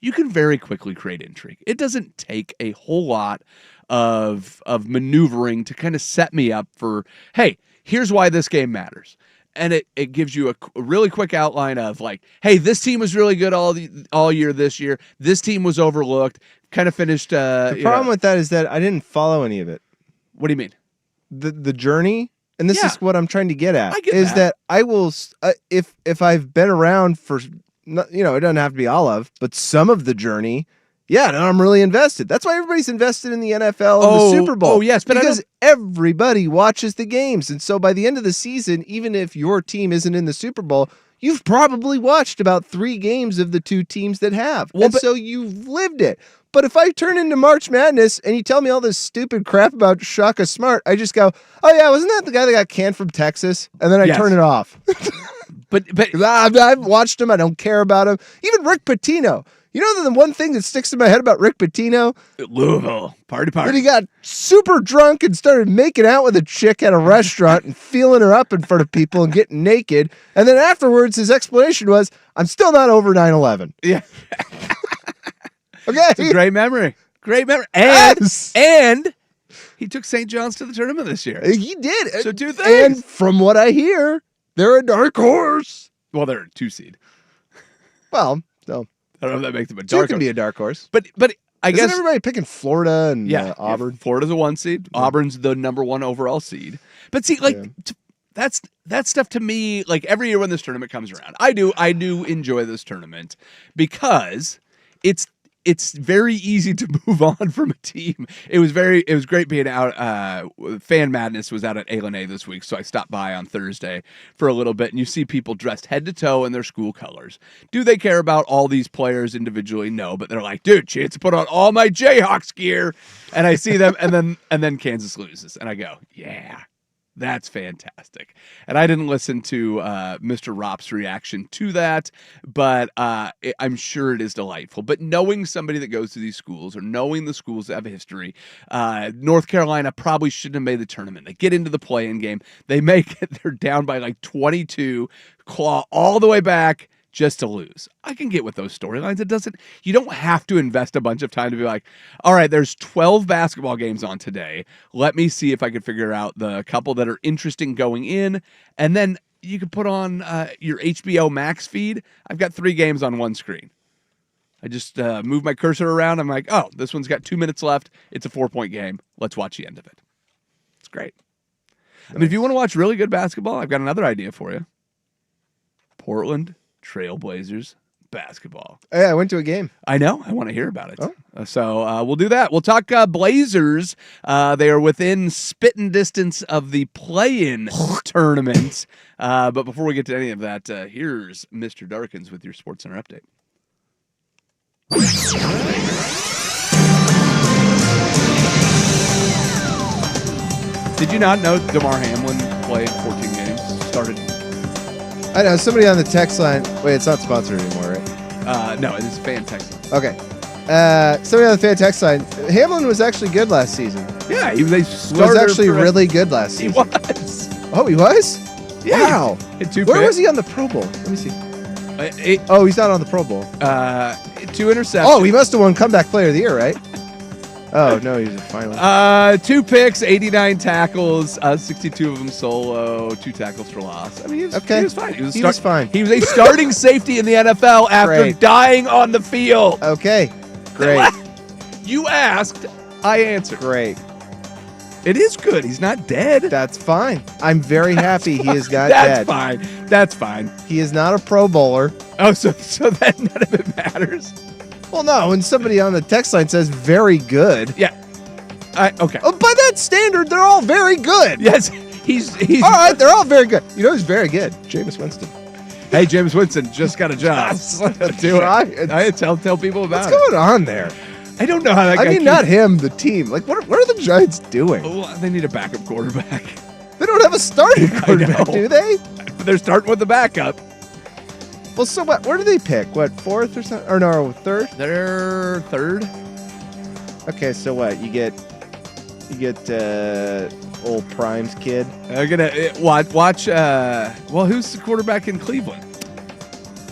Speaker 6: you can very quickly create intrigue. It doesn't take a whole lot of maneuvering to kind of set me up for, hey, here's why this game matters. And it gives you a really quick outline of like, hey, this team was really good all year this year. This team was overlooked. Kind of finished.
Speaker 5: The problem with that is that I didn't follow any of it.
Speaker 6: What do you mean?
Speaker 5: The journey, and this is what I'm trying to get at,
Speaker 6: I get
Speaker 5: is
Speaker 6: that.
Speaker 5: that I will, if I've been around for, it doesn't have to be all of, but some of the journey. Yeah, and I'm really invested. That's why everybody's invested in the NFL and the Super Bowl.
Speaker 6: Oh, yes, but
Speaker 5: because everybody watches the games. And so by the end of the season, even if your team isn't in the Super Bowl, you've probably watched about 3 games of the 2 teams that have. So you've lived it. But if I turn into March Madness and you tell me all this stupid crap about Shaka Smart, I just go, oh, yeah, wasn't that the guy that got canned from Texas? And then I turn it off.
Speaker 6: But
Speaker 5: I've watched him. I don't care about him. Even Rick Pitino. You know the one thing that sticks in my head about Rick Pitino?
Speaker 6: Louisville, party.
Speaker 5: That he got super drunk and started making out with a chick at a restaurant and feeling her up in front of people and getting naked. And then afterwards, his explanation was, I'm still not over 9/11.
Speaker 6: Yeah.
Speaker 5: Okay.
Speaker 6: It's a great memory. Great memory.
Speaker 5: Yes.
Speaker 6: And he took St. John's to the tournament this year.
Speaker 5: He did.
Speaker 6: So 2 things.
Speaker 5: And from what I hear, they're a dark horse.
Speaker 6: Well, they're a 2 seed.
Speaker 5: Well, so
Speaker 6: I don't know if that makes them a
Speaker 5: 2
Speaker 6: dark
Speaker 5: can
Speaker 6: horse.
Speaker 5: be a dark horse.
Speaker 6: But I
Speaker 5: Isn't
Speaker 6: guess
Speaker 5: everybody picking Florida and Auburn?
Speaker 6: Florida's a 1 seed. Auburn's the number 1 overall seed. But see, that's stuff to me. Like every year when this tournament comes around, I do enjoy this tournament because it's very easy to move on from a team. It was great being out. Fan Madness was out at A&A this week, so I stopped by on Thursday for a little bit, and you see people dressed head to toe in their school colors. Do they care about all these players individually? No, but they're like, dude, chance to put on all my Jayhawks gear, and I see them, and then Kansas loses, and I go, yeah. That's fantastic. And I didn't listen to Mr. Ropp's reaction to that, but I'm sure it is delightful. But knowing somebody that goes to these schools or knowing the schools that have a history, North Carolina probably shouldn't have made the tournament. They get into the play-in game. They make it. They're down by like 22, claw all the way back just to lose. I can get with those storylines. You don't have to invest a bunch of time to be like, all right, there's 12 basketball games on today. Let me see if I can figure out the couple that are interesting going in. And then you can put on your HBO Max feed. I've got 3 games on one screen. I just move my cursor around. I'm like, oh, this one's got 2 minutes left. It's a 4-point game. Let's watch the end of it. It's great. I mean, if you want to watch really good basketball, I've got another idea for you. Portland Trailblazers basketball.
Speaker 5: Yeah, I went to a game.
Speaker 6: I know. I want to hear about it.
Speaker 5: Oh.
Speaker 6: So we'll do that. We'll talk Blazers. They are within spitting distance of the play-in tournament. But before we get to any of that, here's Mr. Darkins with your SportsCenter update. Did you not know DeMar Hamlin played 14 games? Started.
Speaker 5: I know somebody on the text line. Wait, it's not sponsored anymore, right?
Speaker 6: No, it is fan text line.
Speaker 5: Okay. Somebody on the fan text line. Hamlin was actually good last season.
Speaker 6: Yeah, he was a
Speaker 5: He was
Speaker 6: starter.
Speaker 5: actually really good last
Speaker 6: He
Speaker 5: season.
Speaker 6: was.
Speaker 5: Oh, he was?
Speaker 6: Yeah.
Speaker 5: Wow.
Speaker 6: Hit 2
Speaker 5: Where
Speaker 6: picks.
Speaker 5: was he on the Pro Bowl? Let me see.
Speaker 6: 8,
Speaker 5: Oh, he's not on the Pro Bowl.
Speaker 6: 2 interceptions.
Speaker 5: Oh, he must have won Comeback Player of the Year, right? Oh, no, he's a finalist.
Speaker 6: 2 picks, 89 tackles, 62 of them solo, 2 tackles for loss. I mean, he was fine. He was
Speaker 5: fine.
Speaker 6: He was a starting safety in the NFL after
Speaker 5: Great.
Speaker 6: dying on the field.
Speaker 5: Okay. Great.
Speaker 6: You asked, I answered.
Speaker 5: Great.
Speaker 6: It is good. He's not dead.
Speaker 5: That's fine. I'm very happy he is not
Speaker 6: That's
Speaker 5: dead.
Speaker 6: fine. That's fine.
Speaker 5: He is not a Pro Bowler.
Speaker 6: Oh, so that none of it matters.
Speaker 5: Well, no, when somebody on the text line says very good.
Speaker 6: Yeah. Okay.
Speaker 5: Oh, by that standard, they're all very good.
Speaker 6: Yes, he's
Speaker 5: All right, they're all very good. You know who's very good? Jameis Winston.
Speaker 6: Hey, James Winston just got a job. Do
Speaker 5: Try
Speaker 6: it.
Speaker 5: it.
Speaker 6: I tell people about
Speaker 5: What's going on there?
Speaker 6: it. I don't know how that guy
Speaker 5: I mean,
Speaker 6: keeps-
Speaker 5: not him, the team. Like, what are the Giants doing?
Speaker 6: Oh, they need a backup quarterback.
Speaker 5: They don't have a starting quarterback,
Speaker 6: know.
Speaker 5: do they?
Speaker 6: They're starting with the backup.
Speaker 5: Well, so what? Where do they pick? What, fourth or something? Or no, third?
Speaker 6: They're third.
Speaker 5: Okay, so what? You get old Prime's kid.
Speaker 6: They're gonna watch. Well, who's the quarterback in Cleveland?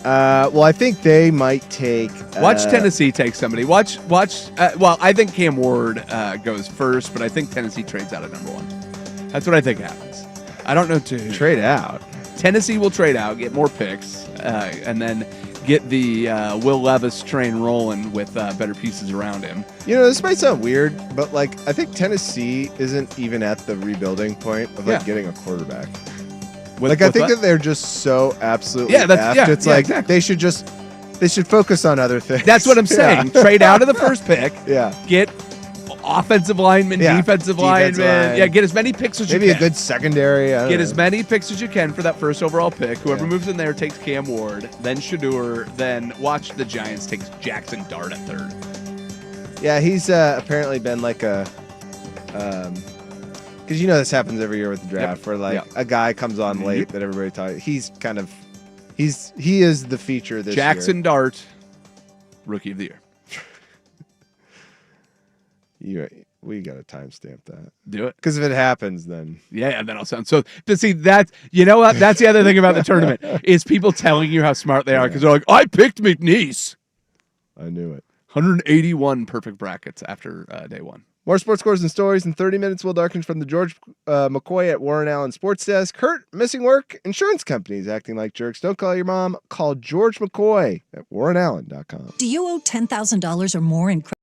Speaker 5: Well, I think they might take.
Speaker 6: Watch Tennessee take somebody. Watch. Well, I think Cam Ward goes first, but I think Tennessee trades out at number 1. That's what I think happens. I don't know to
Speaker 5: trade out.
Speaker 6: Tennessee will trade out, get more picks, and then get the Will Levis train rolling with better pieces around him.
Speaker 5: You know, this might sound weird, but like I think Tennessee isn't even at the rebuilding point of like getting a quarterback. I think that they're just so absolutely effed. It's like
Speaker 6: exactly.
Speaker 5: they should focus on other things.
Speaker 6: That's what I'm saying.
Speaker 5: Yeah.
Speaker 6: Trade out of the first pick.
Speaker 5: Yeah.
Speaker 6: Get offensive linemen, defensive linemen.
Speaker 5: line.
Speaker 6: Yeah, get as many picks as
Speaker 5: Maybe
Speaker 6: you
Speaker 5: a
Speaker 6: can.
Speaker 5: good secondary. I don't
Speaker 6: Get
Speaker 5: know.
Speaker 6: as many picks as you can for that first overall pick. Whoever
Speaker 5: Yeah.
Speaker 6: moves in there takes Cam Ward, then Shador, then watch the Giants take Jackson Dart at third.
Speaker 5: Yeah, he's apparently been like a, because you know this happens every year with the draft, where like a guy comes on late that everybody talks. He's kind of, he is the feature this
Speaker 6: Jackson
Speaker 5: year.
Speaker 6: Dart, Rookie of the Year.
Speaker 5: We got to timestamp that.
Speaker 6: Do it.
Speaker 5: Because if it happens, then
Speaker 6: Yeah, then I'll sound so. To see that, you know what? That's the other thing about the tournament is people telling you how smart they are because they're like, I picked McNeese.
Speaker 5: I knew it.
Speaker 6: 181 perfect brackets after day 1.
Speaker 5: More sports scores and stories in 30 minutes. Will Darkins from the George McCoy at Warren Allen Sports Desk. Kurt, missing work. Insurance companies acting like jerks. Don't call your mom. Call George McCoy at warrenallen.com.
Speaker 8: Do you owe $10,000 or more in credit?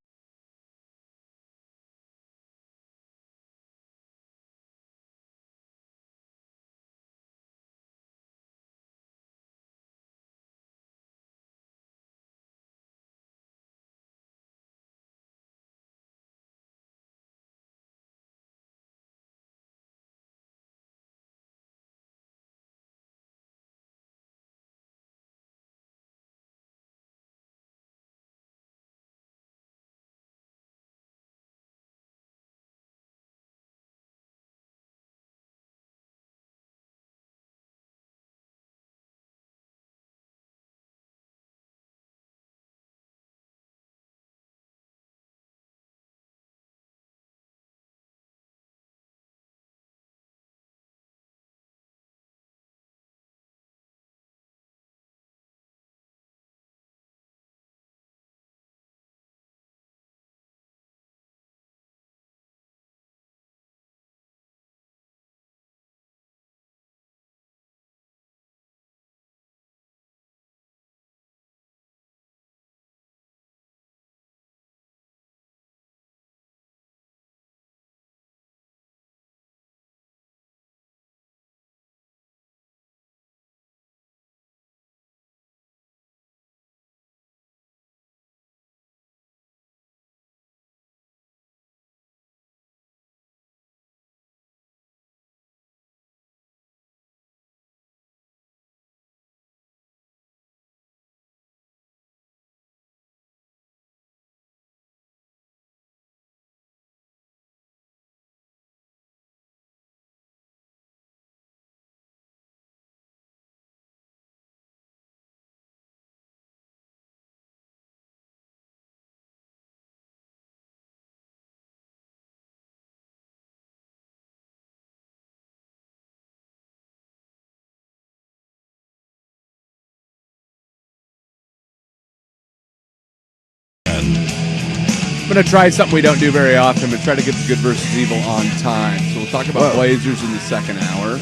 Speaker 6: I'm going to try something we don't do very often, but try to get the good versus evil on time. So we'll talk about Blazers in the second hour.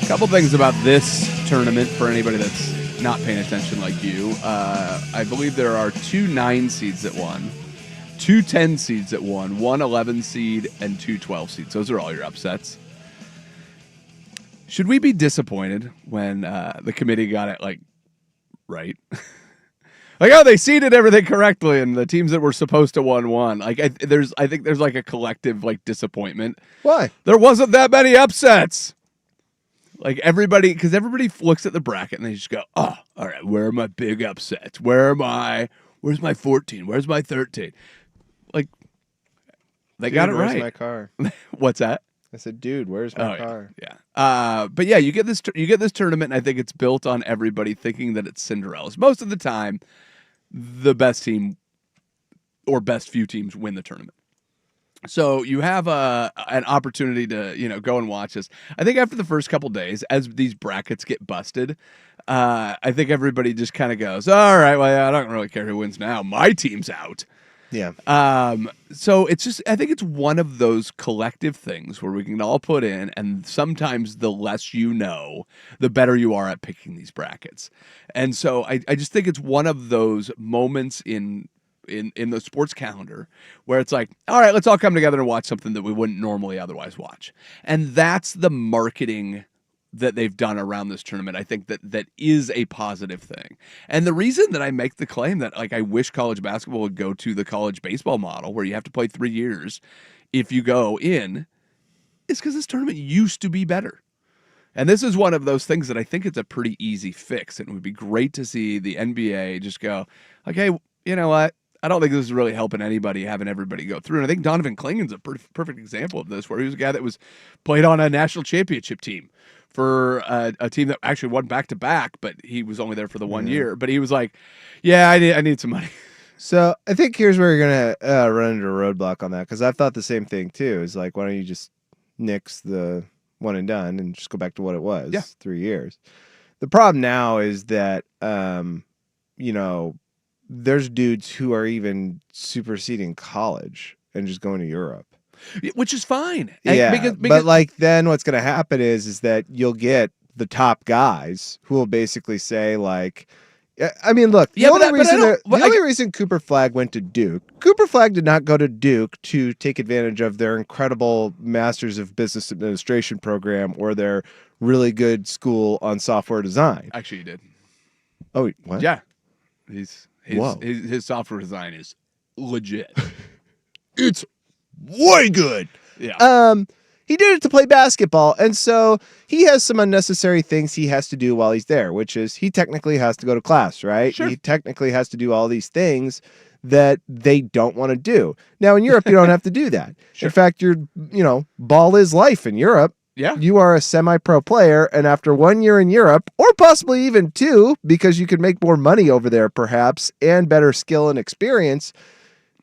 Speaker 6: A couple things about this tournament for anybody that's not paying attention like you. I believe there are 2 9 seeds that won, 2 10 seeds that won, 1 11 seed, and 2 12 seeds. Those are all your upsets. Should we be disappointed when the committee got it right? Like, oh, they seeded everything correctly, and the teams that were supposed to won. Like, I think there's like a collective disappointment.
Speaker 5: Why?
Speaker 6: There wasn't that many upsets. Like everybody looks at the bracket and they just go, oh, all right, where are my big upsets? Where's my 14? Where's my 13? Like, they got it
Speaker 5: where's
Speaker 6: right.
Speaker 5: My car?
Speaker 6: What's that?
Speaker 5: I said, dude, where's my car?
Speaker 6: Yeah. But yeah, you get this tournament, and I think it's built on everybody thinking that it's Cinderella's. Most of the time, the best team or best few teams win the tournament. So you have an opportunity to go and watch this. I think after the first couple days, as these brackets get busted, I think everybody just kind of goes, all right, well, I don't really care who wins now. My team's out.
Speaker 5: Yeah.
Speaker 6: So it's just, I think it's one of those collective things where we can all put in, and sometimes the less you know, the better you are at picking these brackets. And so I just think it's one of those moments in the sports calendar where it's like, all right, let's all come together and watch something that we wouldn't normally otherwise watch. And that's the marketing that they've done around this tournament. I think that is a positive thing. And the reason that I make the claim that I wish college basketball would go to the college baseball model where you have to play 3 years if you go in is because this tournament used to be better. And this is one of those things that I think it's a pretty easy fix. And it would be great to see the NBA just go, okay, you know what? I don't think this is really helping anybody, having everybody go through. And I think Donovan Klingen's a perfect example of this, where he was a guy that was played on a national championship team for a team that actually won back-to-back, but he was only there for the 1 year. But he was like, yeah, I need some money.
Speaker 5: So I think here's where you're going to run into a roadblock on that, because I've thought the same thing too. Is like, why don't you just nix the one and done and just go back to what it was 3 years? The problem now is that, there's dudes who are even superseding college and just going to Europe.
Speaker 6: Which is fine.
Speaker 5: Yeah,
Speaker 6: because
Speaker 5: but then what's going to happen is that you'll get the top guys who will basically say I mean, look, the only reason Cooper Flagg went to Duke, Cooper Flagg did not go to Duke to take advantage of their incredible Masters of Business Administration program or their really good school on software design.
Speaker 6: Actually, he did.
Speaker 5: Oh, what?
Speaker 6: Yeah. His software design is legit.
Speaker 5: It's way good.
Speaker 6: Yeah.
Speaker 5: He did it to play basketball, and so he has some unnecessary things he has to do while he's there, which is he technically has to go to class, right?
Speaker 6: Sure.
Speaker 5: He technically has to do all these things that they don't want to do. Now, in Europe, you don't have to do that.
Speaker 6: Sure.
Speaker 5: In fact, ball is life in Europe.
Speaker 6: Yeah.
Speaker 5: You are a semi-pro player, and after 1 year in Europe, or possibly even 2, because you could make more money over there perhaps, and better skill and experience,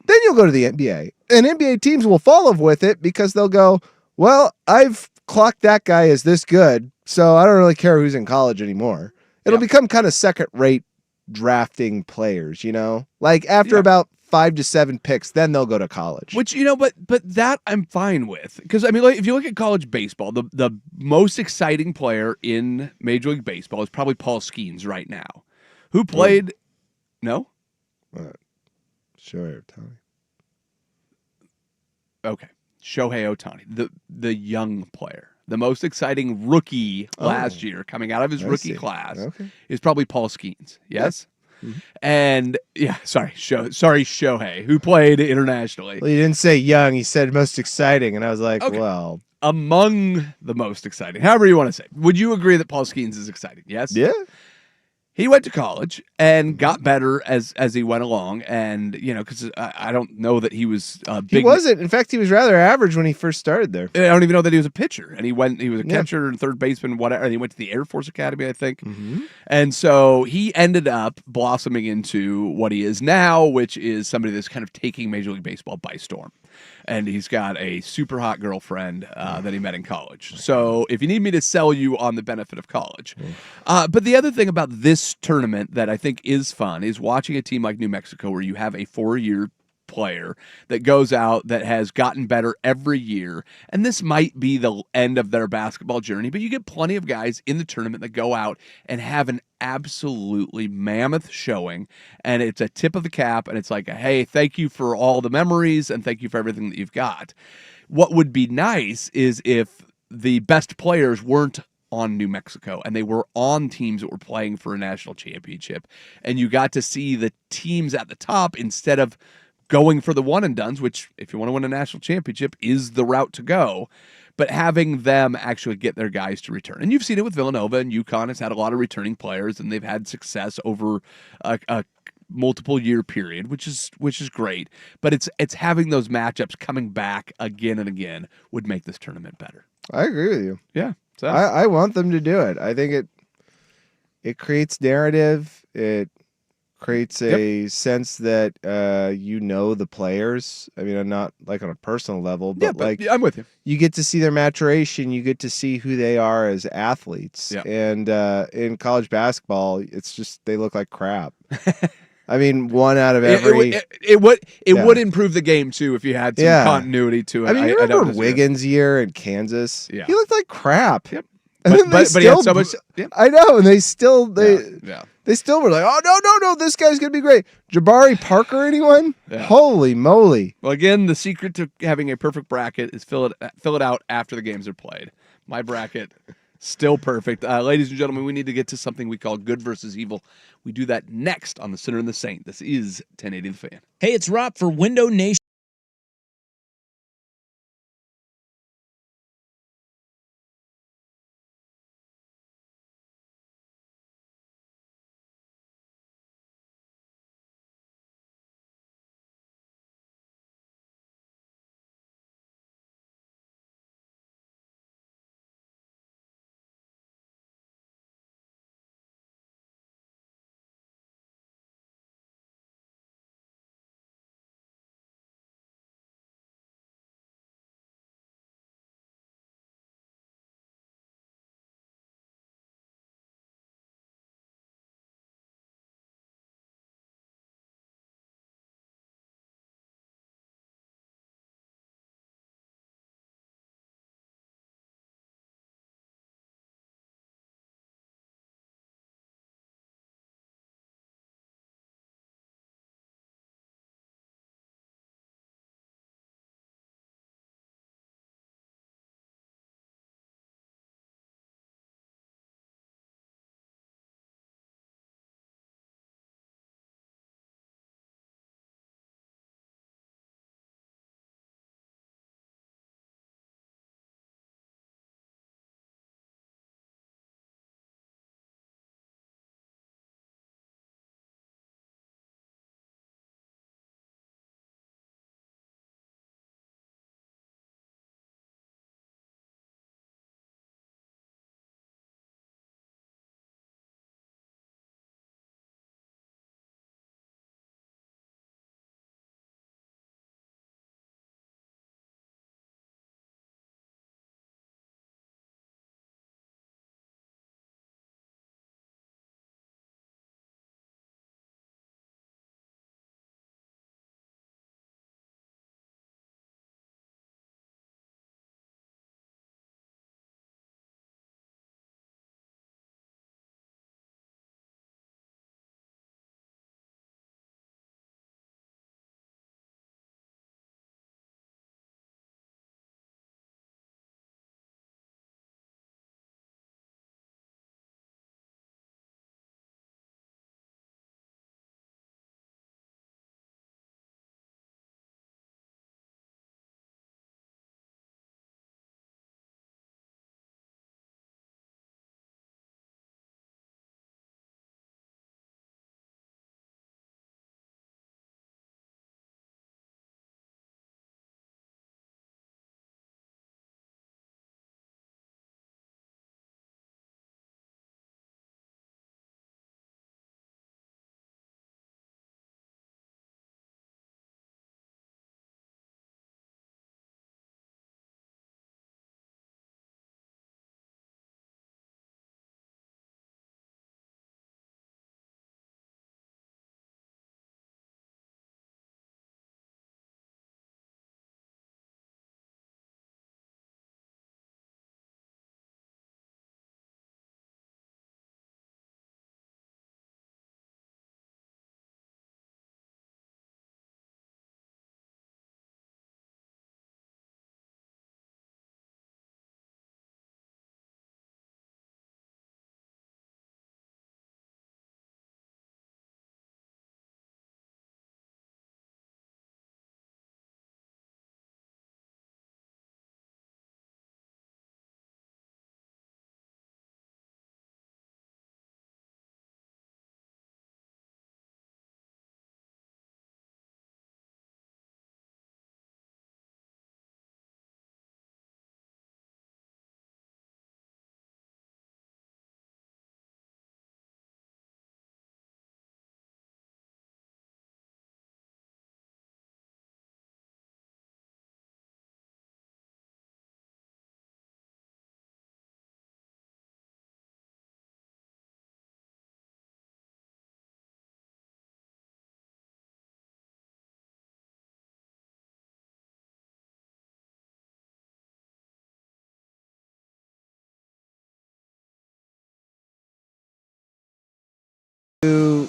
Speaker 5: then you'll go to the NBA. And NBA teams will follow with it because they'll go, well, I've clocked that guy as this good, so I don't really care who's in college anymore. It'll become kind of second-rate drafting players, Like after about 5 to 7 picks, then they'll go to college.
Speaker 6: Which, but that I'm fine with. Because, I mean, if you look at college baseball, the most exciting player in Major League Baseball is probably Paul Skeens right now. Who played... No?
Speaker 5: Shohei Ohtani.
Speaker 6: Okay. Shohei Ohtani, the young player. The most exciting rookie last year coming out of his rookie class is probably Paul Skeens. Yes? Mm-hmm. And sorry, Shohei, who played internationally.
Speaker 5: Well, you didn't say young, you said most exciting, and I was like, well,
Speaker 6: among the most exciting, however you want to say. Would you agree that Paul Skeens is exciting? Yes.
Speaker 5: Yeah.
Speaker 6: He went to college and got better as he went along, and because I don't know that he was big.
Speaker 5: He wasn't. In fact, he was rather average when he first started there.
Speaker 6: I don't even know that he was a pitcher, and he was a catcher and third baseman, whatever. And he went to the Air Force Academy, I think, and so he ended up blossoming into what he is now, which is somebody that's kind of taking Major League Baseball by storm. and he's got a super hot girlfriend that he met in college. So if you need me to sell you on the benefit of college. But the other thing about this tournament that I think is fun is watching a team like New Mexico where you have a 4-year player that goes out that has gotten better every year. And this might be the end of their basketball journey, but you get plenty of guys in the tournament that go out and have an absolutely mammoth showing. And it's a tip of the cap. And it's like, hey, thank you for all the memories and thank you for everything that you've got. What would be nice is if the best players weren't on New Mexico and they were on teams that were playing for a national championship. And you got to see the teams at the top instead of going for the one and dones, which if you want to win a national championship is the route to go, but having them actually get their guys to return. And you've seen it with Villanova, and UConn has had a lot of returning players and they've had success over a multiple year period, which is great. But it's having those matchups coming back again and again would make this tournament better.
Speaker 5: I agree with you.
Speaker 6: Yeah. So
Speaker 5: I want them to do it. I think it creates narrative. It creates a sense that the players. I mean, not like on a personal level, but like
Speaker 6: I'm with you.
Speaker 5: You get to see their maturation. You get to see who they are as athletes.
Speaker 6: Yep.
Speaker 5: And in college basketball, it's just they look like crap. I mean, one out of every.
Speaker 6: It would improve the game too if you had some continuity to it.
Speaker 5: I mean, you remember Wiggins' year in Kansas?
Speaker 6: Yeah.
Speaker 5: He looked like crap.
Speaker 6: Yep.
Speaker 5: And
Speaker 6: But he had so much. Yeah.
Speaker 5: I know, and they still
Speaker 6: Yeah.
Speaker 5: they still were like, oh no, this guy's gonna be great. Jabari Parker, anyone?
Speaker 6: Yeah.
Speaker 5: Holy moly!
Speaker 6: Well, again, the secret to having a perfect bracket is fill it out after the games are played. My bracket still perfect. Ladies and gentlemen, we need to get to something we call good versus evil. We do that next on the Sinner and the Saint. This is 1080 The Fan.
Speaker 9: Hey, it's Rob for Window Nation.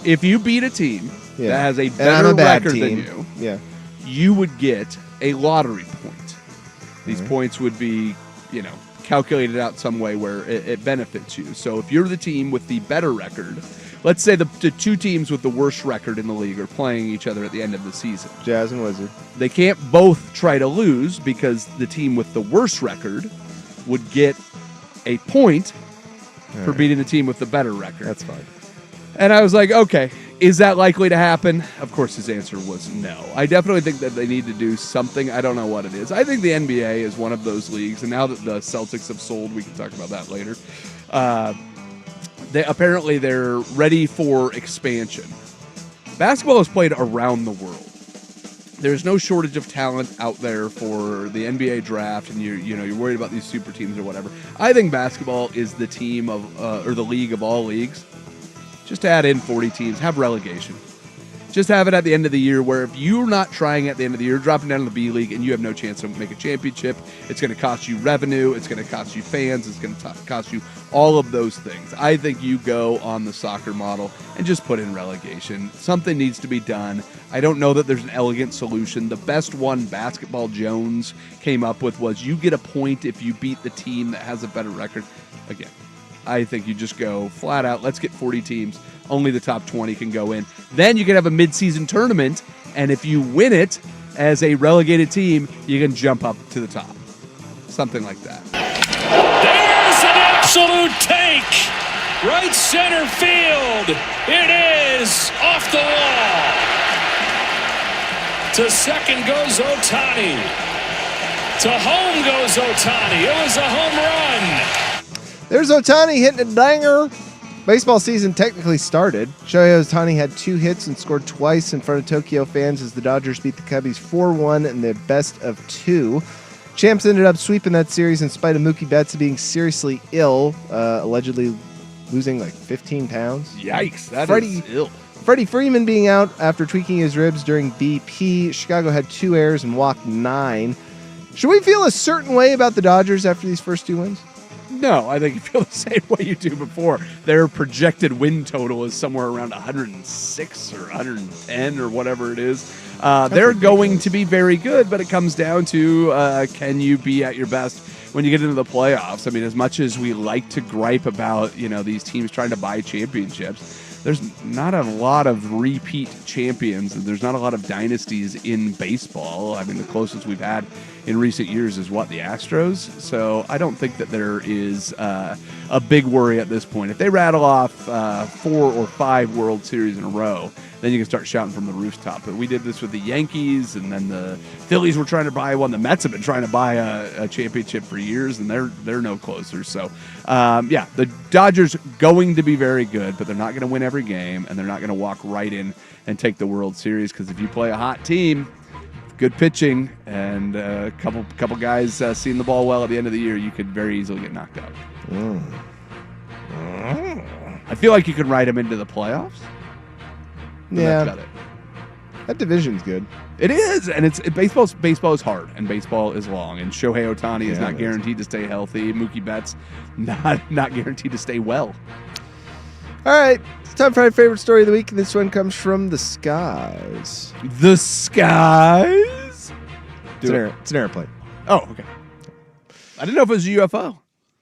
Speaker 6: if you beat a team
Speaker 5: Yeah.
Speaker 6: that has a
Speaker 5: And I'm
Speaker 6: better
Speaker 5: a bad
Speaker 6: record
Speaker 5: team.
Speaker 6: than you,
Speaker 5: Yeah.
Speaker 6: you would get a lottery point. These points would be, calculated out some way where it benefits you. So if you're the team with the better record, let's say the two teams with the worst record in the league are playing each other at the end of the season.
Speaker 5: Jazz and Wizard.
Speaker 6: They can't both try to lose because the team with the worst record would get a point for beating the team with the better record.
Speaker 5: That's fine.
Speaker 6: And I was like, okay, is that likely to happen? Of course, his answer was no. I definitely think that they need to do something. I don't know what it is. I think the NBA is one of those leagues, and now that the Celtics have sold, we can talk about that later. They're ready for expansion. Basketball is played around the world. There's no shortage of talent out there for the NBA draft, and you're worried about these super teams or whatever. I think basketball is the team or the league of all leagues. Just add in 40 teams, have relegation. Just have it at the end of the year where if you're not trying at the end of the year, dropping down to the B League and you have no chance to make a championship, it's going to cost you revenue, it's going to cost you fans, it's going to cost you all of those things. I think you go on the soccer model and just put in relegation. Something needs to be done. I don't know that there's an elegant solution. The best one Basketball Jones came up with was you get a point if you beat the team that has a better record. Again, I think you just go flat out, let's get 40 teams. Only the top 20 can go in. Then you can have a mid-season tournament, and if you win it as a relegated team, you can jump up to the top. Something like that.
Speaker 10: There's an absolute tank. Right center field. It is off the wall. To second goes Ohtani. To home goes Ohtani. It was a home run.
Speaker 5: There's Ohtani hitting a danger. Baseball season technically started. Shohei Ohtani had 2 hits and scored twice in front of Tokyo fans as the Dodgers beat the Cubbies 4-1 in their best of 2. Champs ended up sweeping that series in spite of Mookie Betts being seriously ill, allegedly losing like 15 pounds.
Speaker 6: Yikes, that is ill.
Speaker 5: Freddie Freeman being out after tweaking his ribs during BP. Chicago had 2 errors and walked 9. Should we feel a certain way about the Dodgers after these first 2 wins?
Speaker 6: No, I think you feel the same way you do before. Their projected win total is somewhere around 106 or 110 or whatever it is. They're going to be very good, but it comes down to can you be at your best when you get into the playoffs? I mean, as much as we like to gripe about these teams trying to buy championships, there's not a lot of repeat champions. There's not a lot of dynasties in baseball. I mean, the closest we've had in recent years is the Astros. So I don't think that there is a big worry at this point. If they rattle off 4 or 5 World Series in a row, then you can start shouting from the rooftop. But we did this with the Yankees, and then the Phillies were trying to buy one. The Mets have been trying to buy a championship for years, and they're no closer. So, the Dodgers going to be very good, but they're not going to win every game, and they're not going to walk right in and take the World Series because if you play a hot team, good pitching, and a couple guys seeing the ball well at the end of the year, you could very easily get knocked out. I feel like you could ride them into the playoffs.
Speaker 5: Yeah,
Speaker 6: that's about it.
Speaker 5: That division's good.
Speaker 6: It is, and baseball is hard, and baseball is long, and Shohei Ohtani is not guaranteed to stay healthy. Mookie Betts not guaranteed to stay well.
Speaker 5: All right, it's time for our favorite story of the week, and this one comes from the skies.
Speaker 6: The skies?
Speaker 5: It's an airplane.
Speaker 6: Oh, okay. I didn't know if it was a UFO.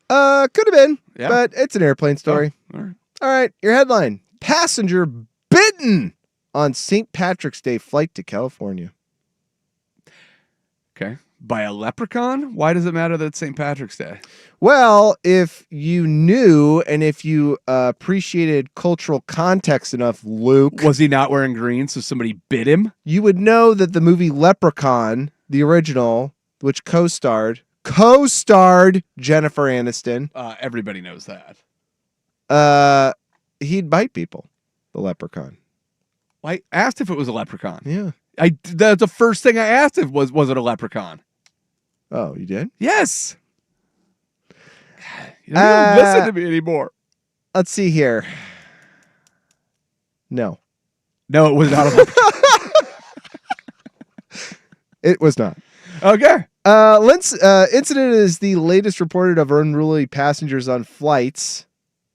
Speaker 5: Could have been,
Speaker 6: Yeah.
Speaker 5: but it's an airplane story.
Speaker 6: Oh, all right.
Speaker 5: All right, your headline: passenger bitten on St. Patrick's Day flight to California.
Speaker 6: Okay. By a leprechaun? Why does it matter that it's St. Patrick's Day?
Speaker 5: Well, if you knew and if you appreciated cultural context enough, Luke,
Speaker 6: Was he not wearing green, so somebody bit him?
Speaker 5: you would know that the movie Leprechaun, the original, which co-starred Jennifer Aniston,
Speaker 6: Everybody knows that.
Speaker 5: he'd bite people, the leprechaun.
Speaker 6: I asked if it was a leprechaun.
Speaker 5: Yeah.
Speaker 6: That's the first thing I asked if was it a leprechaun?
Speaker 5: Oh, you did?
Speaker 6: Yes. You don't even listen to me anymore.
Speaker 5: Let's see here. No.
Speaker 6: No, it was not a leprechaun.
Speaker 5: It was not.
Speaker 6: Okay.
Speaker 5: Incident is the latest reported of unruly passengers on flights.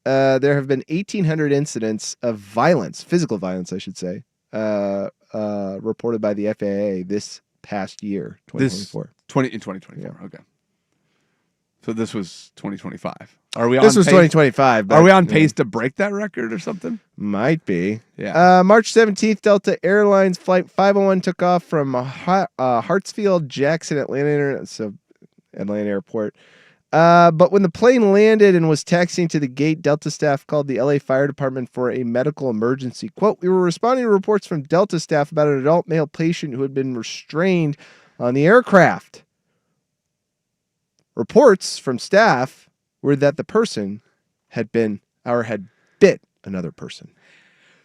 Speaker 5: there have been 1,800 incidents of violence, physical violence, I should say, reported by the FAA this past year, 2024.
Speaker 6: In 2024. Okay. So this was 2025. Are we?
Speaker 5: This was
Speaker 6: pace?
Speaker 5: 2025. But,
Speaker 6: Are we on pace to break that record or something?
Speaker 5: Might be.
Speaker 6: Yeah.
Speaker 5: March 17th, Delta Airlines Flight 501 took off from Hartsfield Jackson Atlanta Airport. But when the plane landed and was taxiing to the gate, Delta staff called the LA Fire Department for a medical emergency. Quote, "We were responding to reports from Delta staff about an adult male patient who had been restrained on the aircraft. Reports from staff were that the person had bit another person."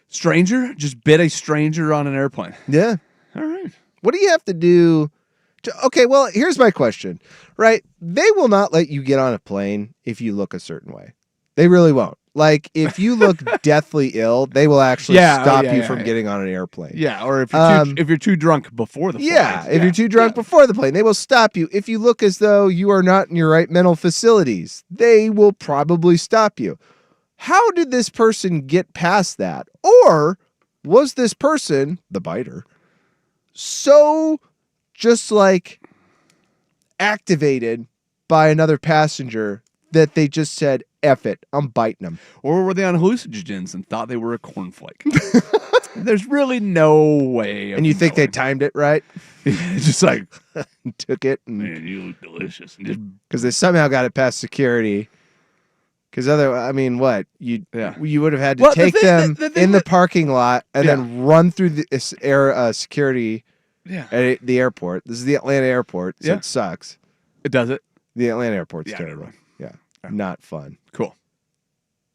Speaker 6: Stranger? Just bit a stranger on an airplane.
Speaker 5: Yeah.
Speaker 6: All right.
Speaker 5: What do you have to do? Okay, well, here's my question, right? They will not let you get on a plane if you look a certain way. They really won't. Like, if you look deathly ill, they will actually stop you from getting on an airplane.
Speaker 6: Yeah, or if you're too drunk before the flight.
Speaker 5: Yeah, if you're too drunk before the plane, they will stop you. If you look as though you are not in your right mental facilities, they will probably stop you. How did this person get past that? Or was this person, the biter, so just like activated by another passenger that they just said, F it, I'm biting them?
Speaker 6: Or were they on hallucinogens and thought they were a cornflake? There's really no way.
Speaker 5: And you think they timed it right?
Speaker 6: Just like
Speaker 5: took it.
Speaker 6: Man, you look delicious.
Speaker 5: Because they somehow got it past security. Because what? You would have had to take them in the parking lot and then run through the security at the airport. This is the Atlanta airport, so it sucks.
Speaker 6: It does it?
Speaker 5: The Atlanta airport's terrible. Yeah. Not fun.
Speaker 6: Cool.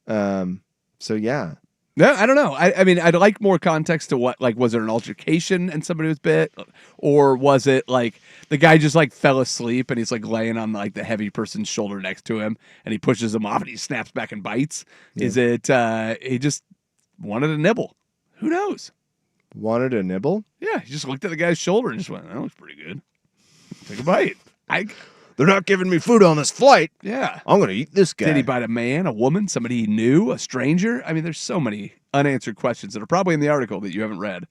Speaker 5: So yeah.
Speaker 6: No, I don't know. I mean, I'd like more context to what, like, was there an altercation and somebody was bit? Or was it like the guy just like fell asleep and he's like laying on like the heavy person's shoulder next to him and he pushes him off and he snaps back and bites? Yeah. Is it he just wanted a nibble? Who knows?
Speaker 5: Wanted a nibble?
Speaker 6: Yeah, he just looked at the guy's shoulder and just went, that looks pretty good. Take a bite.
Speaker 5: They're not giving me food on this flight.
Speaker 6: Yeah.
Speaker 5: I'm going to eat this guy.
Speaker 6: Did he bite a man, a woman, somebody he knew, a stranger? I mean, there's so many unanswered questions that are probably in the article that you haven't read.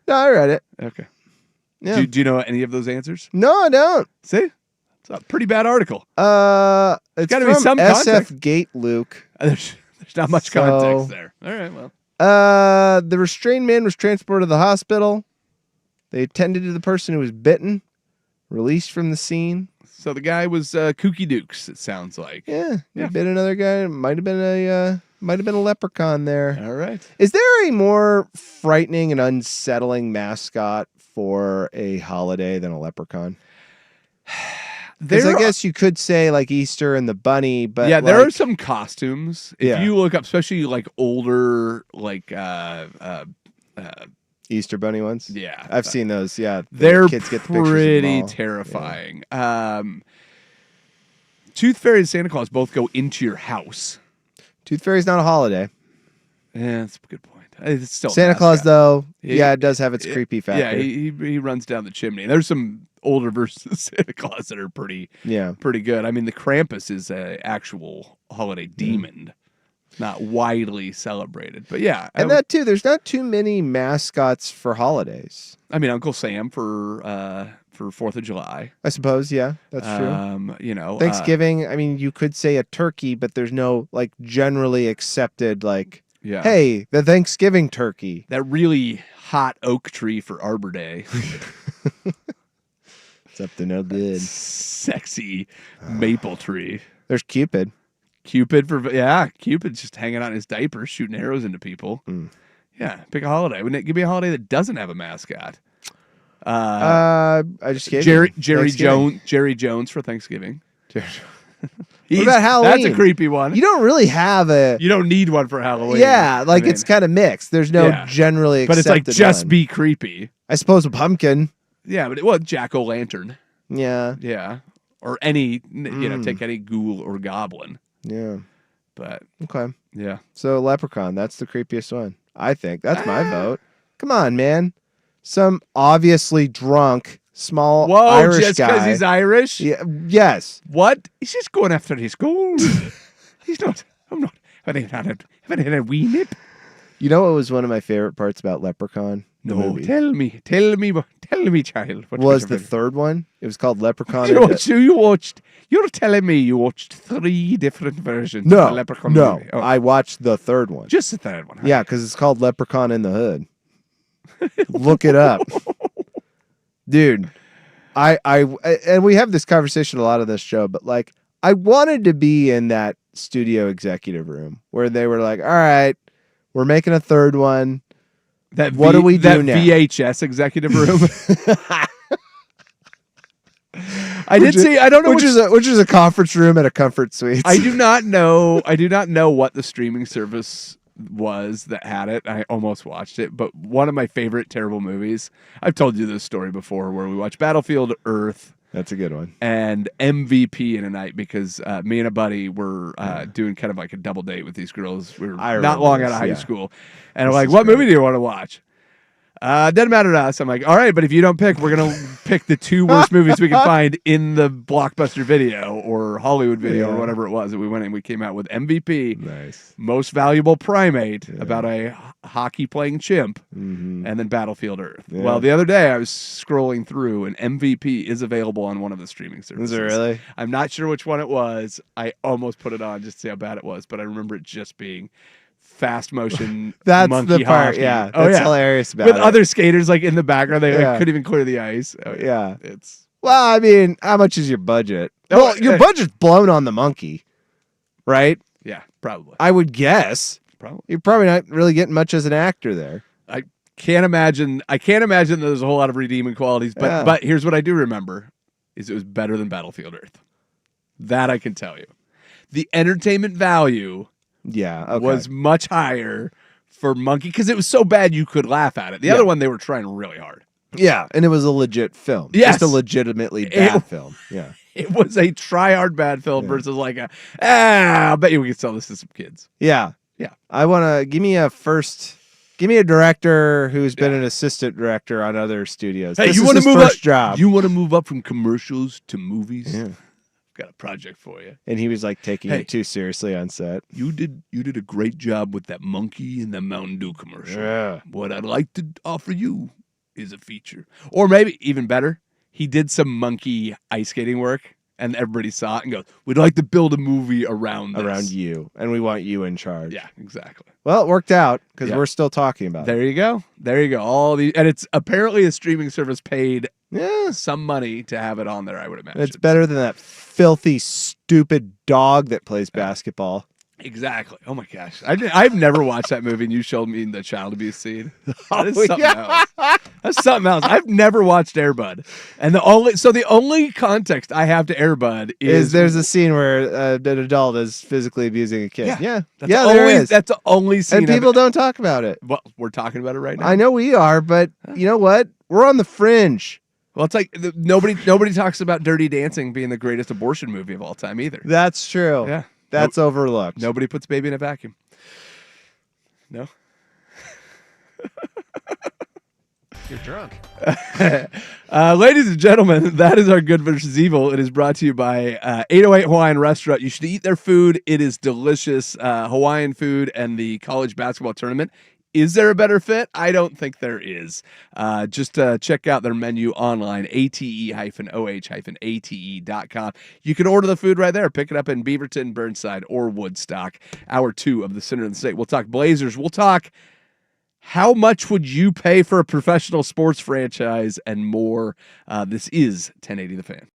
Speaker 5: No, I read it.
Speaker 6: Okay.
Speaker 5: Yeah.
Speaker 6: Do you know any of those answers?
Speaker 5: No, I don't.
Speaker 6: See? It's a pretty bad article.
Speaker 5: It's got to
Speaker 6: be some context.
Speaker 5: SF Gate Luke.
Speaker 6: There's not much context there. All right, well.
Speaker 5: The restrained man was transported to the hospital. They attended to the person who was bitten, released from the scene.
Speaker 6: So the guy was Kooky Dukes, it sounds like.
Speaker 5: Yeah. He bit another guy. Might have been a leprechaun there.
Speaker 6: All right.
Speaker 5: Is there a more frightening and unsettling mascot for a holiday than a leprechaun? Because I guess you could say like Easter and the bunny, but
Speaker 6: yeah, there are some costumes. If you look up, especially like older, like
Speaker 5: Easter bunny ones.
Speaker 6: Yeah,
Speaker 5: I've seen those. Yeah,
Speaker 6: they're
Speaker 5: kids get the
Speaker 6: pretty terrifying. Yeah. Tooth Fairy and Santa Claus both go into your house.
Speaker 5: Tooth Fairy's not a holiday.
Speaker 6: Yeah, that's a good point. It's still
Speaker 5: Santa Claus, though. It does have its creepy factor.
Speaker 6: Yeah, he runs down the chimney. There's some older versions of Santa Claus that are pretty good. I mean, the Krampus is an actual holiday demon. Not widely celebrated, but yeah.
Speaker 5: And that too, there's not too many mascots for holidays.
Speaker 6: I mean, Uncle Sam for 4th of July.
Speaker 5: I suppose, yeah, that's true.
Speaker 6: You know,
Speaker 5: Thanksgiving, I mean, you could say a turkey, but there's no like generally accepted like, hey, the Thanksgiving turkey.
Speaker 6: That really hot oak tree for Arbor Day.
Speaker 5: It's up to no good.
Speaker 6: Sexy maple tree.
Speaker 5: There's Cupid.
Speaker 6: Cupid's just hanging out in his diaper, shooting arrows into people. Yeah, pick a holiday. Wouldn't it give me a holiday that doesn't have a mascot?
Speaker 5: I just gave
Speaker 6: Jerry Jones for Thanksgiving.
Speaker 5: What about Halloween?
Speaker 6: That's a creepy one.
Speaker 5: You don't really have
Speaker 6: You don't need one for Halloween.
Speaker 5: Yeah, like it's kind of mixed. There's no generally accepted
Speaker 6: but it's like just
Speaker 5: one.
Speaker 6: Be creepy.
Speaker 5: I suppose a pumpkin.
Speaker 6: Yeah, but it was Jack-o'-lantern.
Speaker 5: Yeah.
Speaker 6: Yeah. Or any, take any ghoul or goblin.
Speaker 5: Yeah.
Speaker 6: But
Speaker 5: okay.
Speaker 6: Yeah.
Speaker 5: So leprechaun, that's the creepiest one. I think that's my vote. Come on, man. Some obviously drunk small Irish
Speaker 6: just
Speaker 5: guy.
Speaker 6: Because he's Irish?
Speaker 5: Yeah. Yes.
Speaker 6: What? He's just going after his gold. He's not. I'm Haven't I had a wee nip?
Speaker 5: You know what was one of my favorite parts about Leprechaun? The
Speaker 6: No,
Speaker 5: movie?
Speaker 6: tell me, child. What
Speaker 5: was
Speaker 6: your
Speaker 5: the
Speaker 6: favorite?
Speaker 5: third one. It was called Leprechaun.
Speaker 6: You watched. You're telling me you watched 3 different versions of
Speaker 5: No,
Speaker 6: the Leprechaun
Speaker 5: no.
Speaker 6: movie? Oh,
Speaker 5: I watched the third one.
Speaker 6: just the third one.
Speaker 5: Yeah, because it's called Leprechaun in the Hood. Look it up, dude. And we have this conversation a lot on this show, but like, I wanted to be in that studio executive room where they were like, "All right, we're making a third one. What do we do now?"
Speaker 6: VHS executive room. I did see. I don't know
Speaker 5: which is a conference room at a Comfort Suites.
Speaker 6: I do not know. I do not know what the streaming service was that had it. I almost watched it, but one of my favorite terrible movies. I've told you this story before, where we watched Battlefield Earth.
Speaker 5: That's a good one.
Speaker 6: And MVP in a night because me and a buddy were doing kind of like a double date with these girls. We were not long out of high school, and I'm like, "What movie do you want to watch?" Doesn't matter to us. I'm like, all right, but if you don't pick, we're going to pick the 2 worst movies we can find in the Blockbuster Video or Hollywood Video or whatever it was that we went and we came out with MVP,
Speaker 5: nice,
Speaker 6: Most Valuable Primate, about a hockey playing chimp, and then Battlefield Earth.
Speaker 5: Yeah.
Speaker 6: Well, the other day I was scrolling through and MVP is available on one of the streaming services.
Speaker 5: Is it really?
Speaker 6: I'm not sure which one it was. I almost put it on just to see how bad it was, but I remember it just being fast motion.
Speaker 5: That's
Speaker 6: monkey
Speaker 5: the part.
Speaker 6: hockey.
Speaker 5: Yeah,
Speaker 6: Oh,
Speaker 5: that's
Speaker 6: yeah.
Speaker 5: hilarious about
Speaker 6: With
Speaker 5: it.
Speaker 6: other skaters like in the background, they
Speaker 5: Yeah.
Speaker 6: couldn't even clear the ice. Oh,
Speaker 5: Yeah.
Speaker 6: It's
Speaker 5: Well, I mean, how much is your budget?
Speaker 6: Oh,
Speaker 5: Well, your budget's blown on the monkey, right?
Speaker 6: yeah, probably.
Speaker 5: I would guess.
Speaker 6: Probably.
Speaker 5: You're probably not really getting much as an actor there.
Speaker 6: I can't imagine that there's a whole lot of redeeming qualities, but
Speaker 5: Yeah.
Speaker 6: but here's what I do remember is it was better than Battlefield Earth. That I can tell you. The entertainment value
Speaker 5: Yeah, okay.
Speaker 6: was much higher for Monkey because it was so bad you could laugh at it. The other one they were trying really hard.
Speaker 5: Yeah, and it was a legit film.
Speaker 6: Yes.
Speaker 5: Just a legitimately bad film. Yeah.
Speaker 6: It was a try-hard bad film versus like I bet you we could sell this to some kids.
Speaker 5: Yeah.
Speaker 6: Yeah.
Speaker 5: I want to give me a director who's been an assistant director on other studios.
Speaker 6: Hey,
Speaker 5: This
Speaker 6: you
Speaker 5: is
Speaker 6: want to
Speaker 5: his
Speaker 6: move
Speaker 5: first
Speaker 6: up?
Speaker 5: job.
Speaker 6: You want to move up from commercials to movies?
Speaker 5: Yeah.
Speaker 6: Got a project for you.
Speaker 5: And he was like taking
Speaker 6: Hey.
Speaker 5: it too seriously on set.
Speaker 6: You did a great job with that monkey in the Mountain Dew commercial.
Speaker 5: Yeah.
Speaker 6: What I'd like to offer you is a feature. Or maybe even better, he did some monkey ice skating work and everybody saw it and goes, we'd like to build a movie around this.
Speaker 5: Around you. And we want you in charge.
Speaker 6: Yeah, exactly.
Speaker 5: Well, it worked out because
Speaker 6: Yeah.
Speaker 5: we're still talking about it.
Speaker 6: There you go. There you go. And it's apparently a streaming service paid
Speaker 5: Yeah.
Speaker 6: some money to have it on there, I would imagine.
Speaker 5: It's better than that filthy, stupid dog that plays basketball.
Speaker 6: Exactly. Oh my gosh. I've never watched that movie and you showed me the child abuse scene. That is something else. That's something else. I've never watched Air Bud. And the only context I have to Air Bud is
Speaker 5: There's a scene where an adult is physically abusing a kid. Yeah.
Speaker 6: That's
Speaker 5: Yeah,
Speaker 6: the
Speaker 5: there
Speaker 6: only,
Speaker 5: is.
Speaker 6: That's the only scene.
Speaker 5: And people don't talk about it.
Speaker 6: Well, we're talking about it right now.
Speaker 5: I know we are, but you know what? We're on the fringe.
Speaker 6: Well, it's like nobody talks about Dirty Dancing being the greatest abortion movie of all time either.
Speaker 5: That's true.
Speaker 6: Yeah.
Speaker 5: That's overlooked.
Speaker 6: Nobody puts baby in a vacuum. No?
Speaker 5: You're drunk.
Speaker 6: Ladies and gentlemen, that is our Good versus Evil. It is brought to you by 808 Hawaiian Restaurant. You should eat their food. It is delicious. Hawaiian food and the college basketball tournament. Is there a better fit? I don't think there is. Just check out their menu online, ate-oh-ate.com. You can order the food right there. Pick it up in Beaverton, Burnside, or Woodstock. Hour 2 of the Center of the State. We'll talk Blazers. We'll talk how much would you pay for a professional sports franchise and more. This is 1080 The Fan.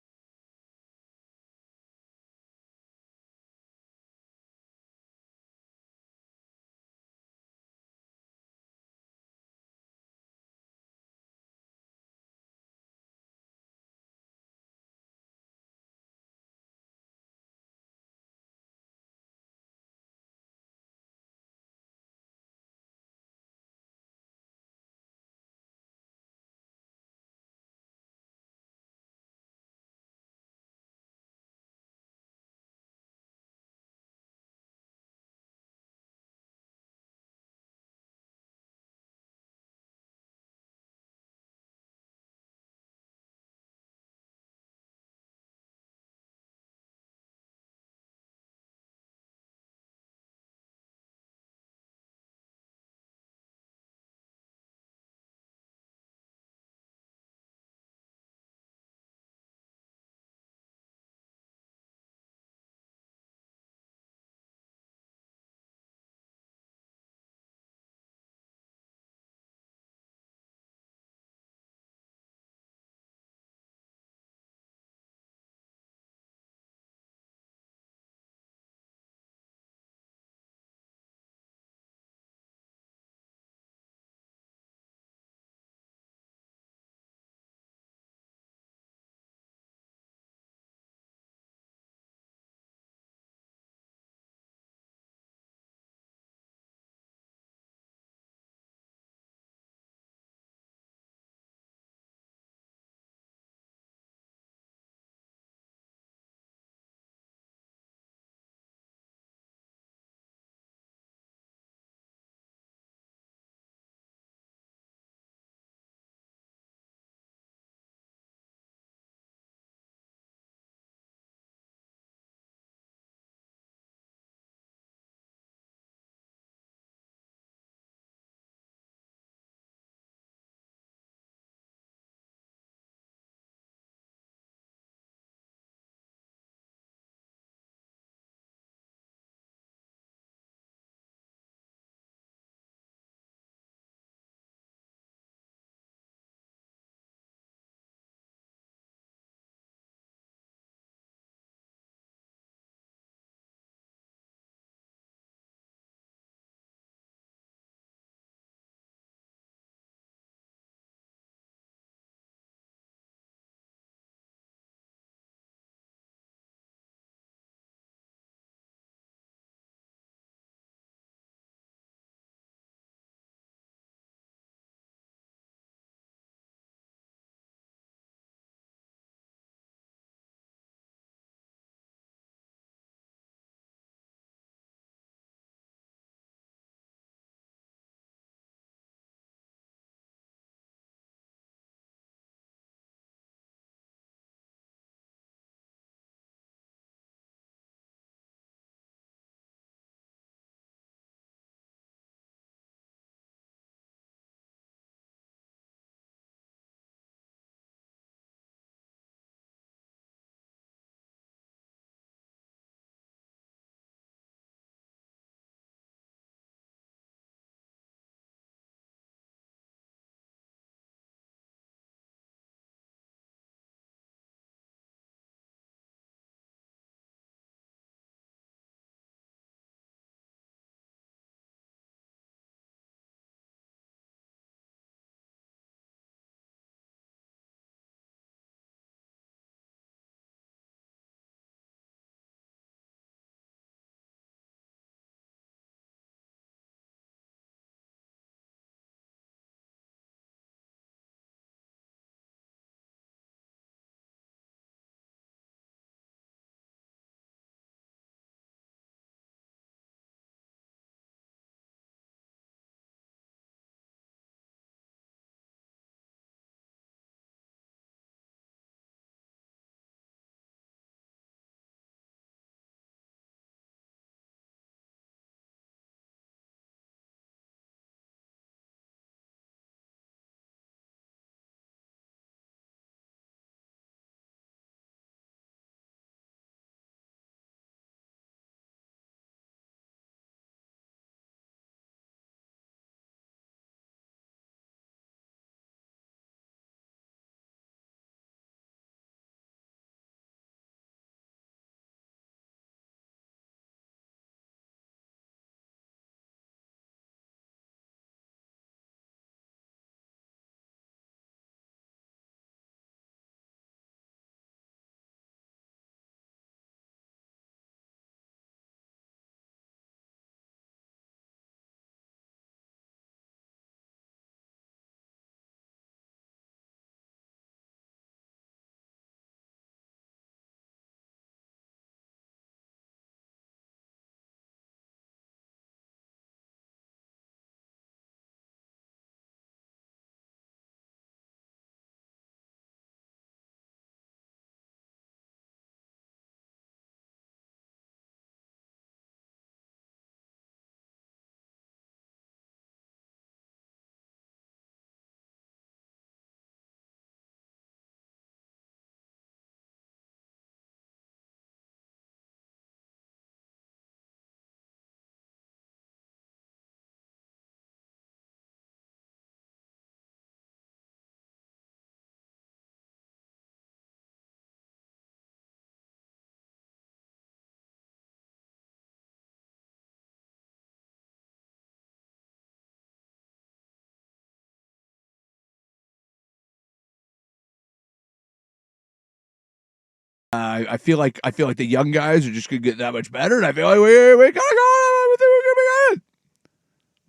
Speaker 6: I feel like the young guys are just gonna get that much better, and I feel like we gotta go. We think we're gonna be good.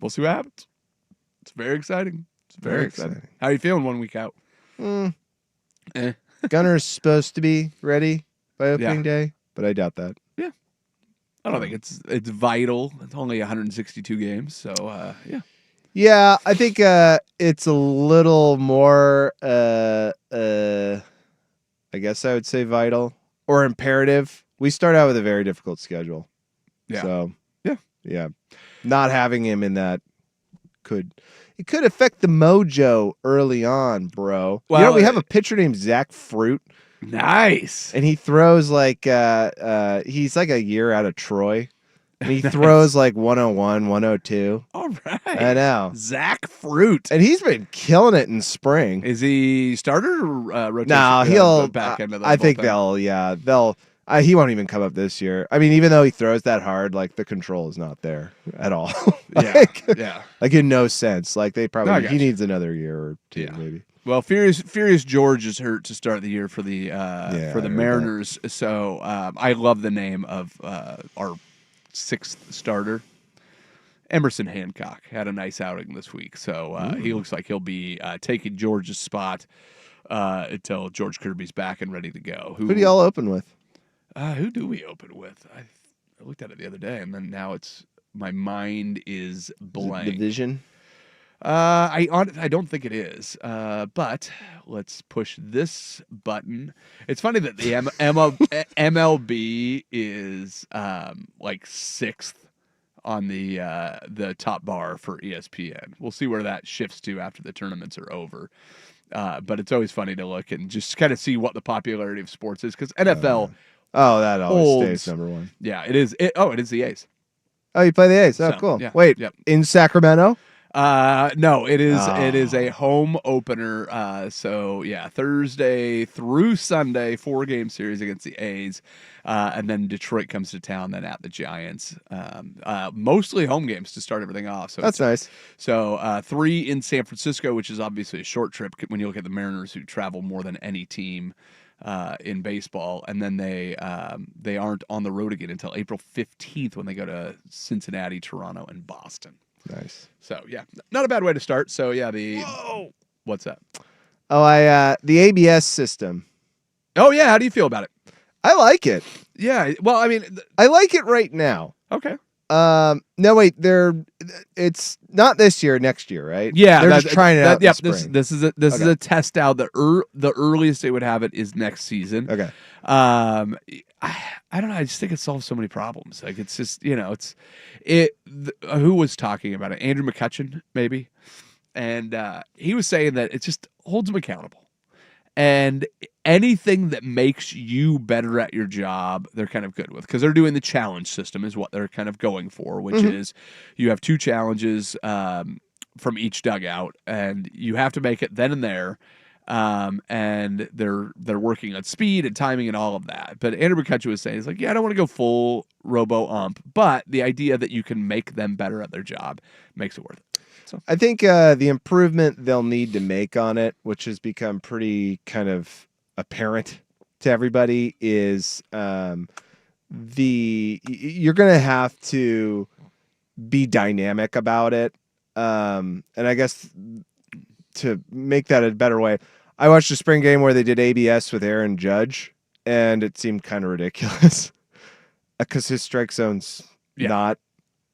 Speaker 6: We'll see what happens. It's very exciting. It's very exciting. How are you feeling 1 week out?
Speaker 5: Gunner's supposed to be ready by opening day, but I doubt that.
Speaker 6: Yeah, I don't think it's vital. It's only 162 games, so yeah.
Speaker 5: Yeah, I think it's a little more. I guess I would say vital or imperative. We start out with a very difficult schedule.
Speaker 6: Yeah.
Speaker 5: So
Speaker 6: yeah.
Speaker 5: Not having him in that could affect the mojo early on, bro.
Speaker 6: Well,
Speaker 5: we have a pitcher named Zach Fruit.
Speaker 6: Nice.
Speaker 5: And he throws like he's like a year out of Troy. And he throws like 101, 102.
Speaker 6: All right.
Speaker 5: I know.
Speaker 6: Zach Fruit.
Speaker 5: And he's been killing it in spring.
Speaker 6: Is he starter or rotation?
Speaker 5: No, he'll
Speaker 6: back into the
Speaker 5: I think
Speaker 6: bullpen?
Speaker 5: they'll he won't even come up this year. I mean, even though he throws that hard, like the control is not there at all.
Speaker 6: Yeah.
Speaker 5: Like in no sense. Like they probably
Speaker 6: No, I
Speaker 5: he
Speaker 6: gotcha.
Speaker 5: needs another year or two maybe.
Speaker 6: Well, Furious George is hurt to start the year for the
Speaker 5: I heard
Speaker 6: Mariners. So I love the name of our sixth starter. Emerson Hancock had a nice outing this week, so he looks like he'll be taking George's spot until George Kirby's back and ready to go.
Speaker 5: Who do y'all open with?
Speaker 6: Who do we open with? I looked at it the other day, and then now my mind is blank.
Speaker 5: Division?
Speaker 6: I don't think it is, but let's push this button. It's funny that the MLB is like sixth on the top bar for ESPN. We'll see where that shifts to after the tournaments are over. But it's always funny to look and just kind of see what the popularity of sports is, because NFL.
Speaker 5: That always
Speaker 6: holds,
Speaker 5: stays number one.
Speaker 6: Yeah, it is. It is the A's.
Speaker 5: Oh, you play the A's. Oh,
Speaker 6: So,
Speaker 5: cool.
Speaker 6: yeah,
Speaker 5: Wait,
Speaker 6: yep.
Speaker 5: in Sacramento?
Speaker 6: No, it is a home opener. So yeah, Thursday through Sunday, 4-game series against the A's, and then Detroit comes to town then at the Giants. Mostly home games to start everything off. So
Speaker 5: That's nice.
Speaker 6: So 3 in San Francisco, which is obviously a short trip when you look at the Mariners, who travel more than any team in baseball, and then they aren't on the road again until April 15th when they go to Cincinnati, Toronto, and Boston.
Speaker 5: Nice.
Speaker 6: So yeah, not a bad way to start. So yeah, what's that?
Speaker 5: Oh, the ABS system.
Speaker 6: Oh yeah, how do you feel about it?
Speaker 5: I like it.
Speaker 6: Yeah, well, I mean,
Speaker 5: I like it right now.
Speaker 6: okay.
Speaker 5: No, wait, it's not this year, next year, right?
Speaker 6: Yeah,
Speaker 5: they're just trying it out.
Speaker 6: Yep,
Speaker 5: in the spring.
Speaker 6: this is a test out. The earliest they would have it is next season.
Speaker 5: Okay.
Speaker 6: I don't know. I just think it solves so many problems. Like it's just who was talking about it? Andrew McCutcheon, maybe, and he was saying that it just holds them accountable. And anything that makes you better at your job, they're kind of good with, because they're doing the challenge system is what they're kind of going for, which is you have 2 challenges from each dugout, and you have to make it then and there. And they're working on speed and timing and all of that. But Andrew McCutcheon was saying, he's like, yeah, I don't want to go full robo-ump, but the idea that you can make them better at their job makes it worth it. So
Speaker 5: I think the improvement they'll need to make on it, which has become pretty kind of apparent to everybody, is you're going to have to be dynamic about it. And I guess to make that a better way, I watched a spring game where they did ABS with Aaron Judge, and it seemed kind of ridiculous because his strike zone's not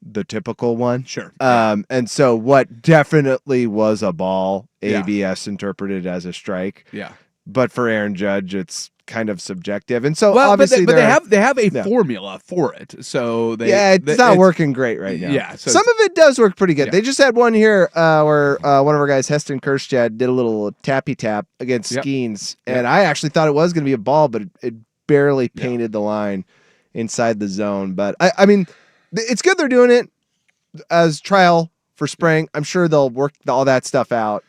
Speaker 5: the typical one.
Speaker 6: Sure.
Speaker 5: And so what definitely was a ball, ABS interpreted as a strike.
Speaker 6: Yeah.
Speaker 5: But for Aaron Judge, it's kind of subjective. And so
Speaker 6: well,
Speaker 5: obviously
Speaker 6: but they have a formula for it. So
Speaker 5: it's not working great right now.
Speaker 6: Yeah. So
Speaker 5: some of it does work pretty good.
Speaker 6: Yeah.
Speaker 5: They just had one here where one of our guys, Heston Kerstad, did a little tappy tap against Skeens. And I actually thought it was going to be a ball, but it barely painted the line inside the zone. But I mean, it's good they're doing it as trial for spring. I'm sure they'll work all that stuff out.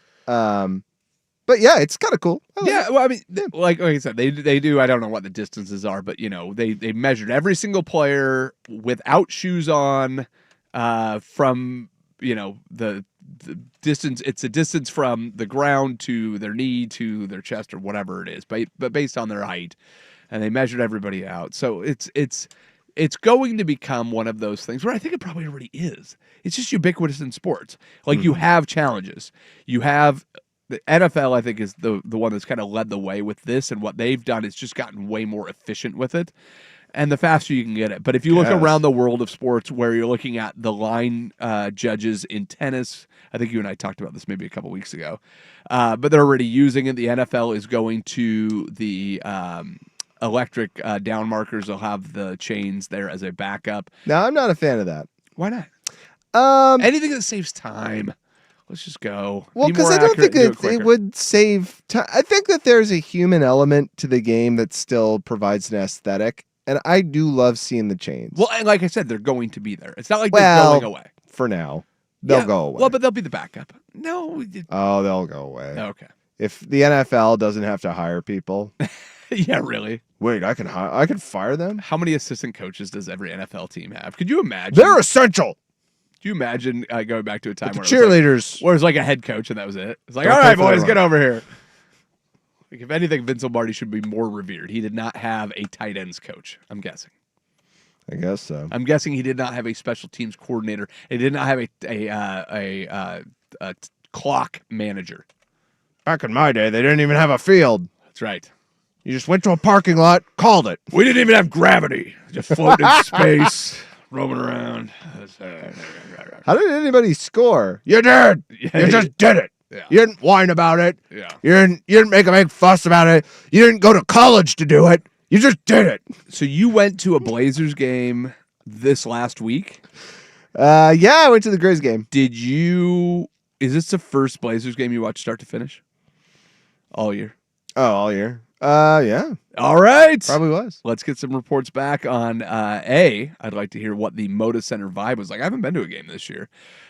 Speaker 5: But yeah, it's kind of cool.
Speaker 6: Well, I mean, like I said, they do. I don't know what the distances are, but they measured every single player without shoes on, from the distance. It's a distance from the ground to their knee to their chest or whatever it is, but based on their height. and they measured everybody out. So it's going to become one of those things where I think it probably already is. It's just ubiquitous in sports. Like you have challenges. You have the NFL, I think, is the one that's kind of led the way with this, and what they've done is just gotten way more efficient with it. And the faster you can get it. But if you look around the world of sports where you're looking at the line judges in tennis, I think you and I talked about this maybe a couple weeks ago, but they're already using it. The NFL is going to the electric down markers. They'll have the chains there as a backup.
Speaker 5: Now, I'm not a fan of that.
Speaker 6: Why not? Anything that saves time. Let's just go.
Speaker 5: Well, because I don't think it would save time. I think that there's a human element to the game that still provides an aesthetic. And I do love seeing the chains.
Speaker 6: Well, and like I said, they're going to be there. It's not like they're going away.
Speaker 5: For now. They'll go away.
Speaker 6: Well, but they'll be the backup. No.
Speaker 5: Oh, they'll go away.
Speaker 6: Okay.
Speaker 5: If the NFL doesn't have to hire people.
Speaker 6: Yeah, really.
Speaker 5: Wait, I can fire them?
Speaker 6: How many assistant coaches does every NFL team have? Could you imagine?
Speaker 5: They're essential.
Speaker 6: Do you imagine going back to a time
Speaker 5: where cheerleaders,
Speaker 6: where it was like a head coach and that was it? It's like, all right, boys, get over here. Like, if anything, Vince Lombardi should be more revered. He did not have a tight ends coach, I'm guessing.
Speaker 5: I guess so.
Speaker 6: I'm guessing he did not have a special teams coordinator. He did not have a clock manager.
Speaker 5: Back in my day, they didn't even have a field.
Speaker 6: That's right.
Speaker 5: You just went to a parking lot, called it.
Speaker 6: We didn't even have gravity. Just floating in space, roaming around.
Speaker 5: How did anybody score? You did. You just did it.
Speaker 6: Yeah.
Speaker 5: You didn't whine about it.
Speaker 6: Yeah.
Speaker 5: You didn't make a big fuss about it. You didn't go to college to do it. You just did it.
Speaker 6: So you went to a Blazers game this last week?
Speaker 5: Yeah, I went to the Grizz game.
Speaker 6: Is this the first Blazers game you watched start to finish? All year?
Speaker 5: Oh, all year. Yeah.
Speaker 6: All right.
Speaker 5: Probably was.
Speaker 6: Let's get some reports back on I'd like to hear what the Moda Center vibe was like. I haven't been to a game this year.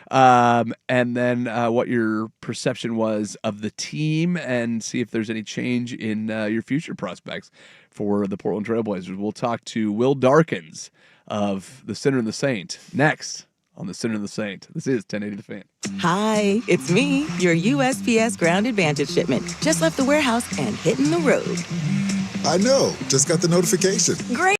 Speaker 6: And then what your perception was of the team, and see if there's any change in your future prospects for the Portland Trail Blazers. We'll talk to Will Darkins of the Sinner and the Saint next on the Sinner and the Saint. This is 1080 The Fan.
Speaker 11: Hi, it's me, your USPS Ground Advantage shipment. Just left the warehouse and hitting the road.
Speaker 12: I know. Just got the notification.
Speaker 11: Great.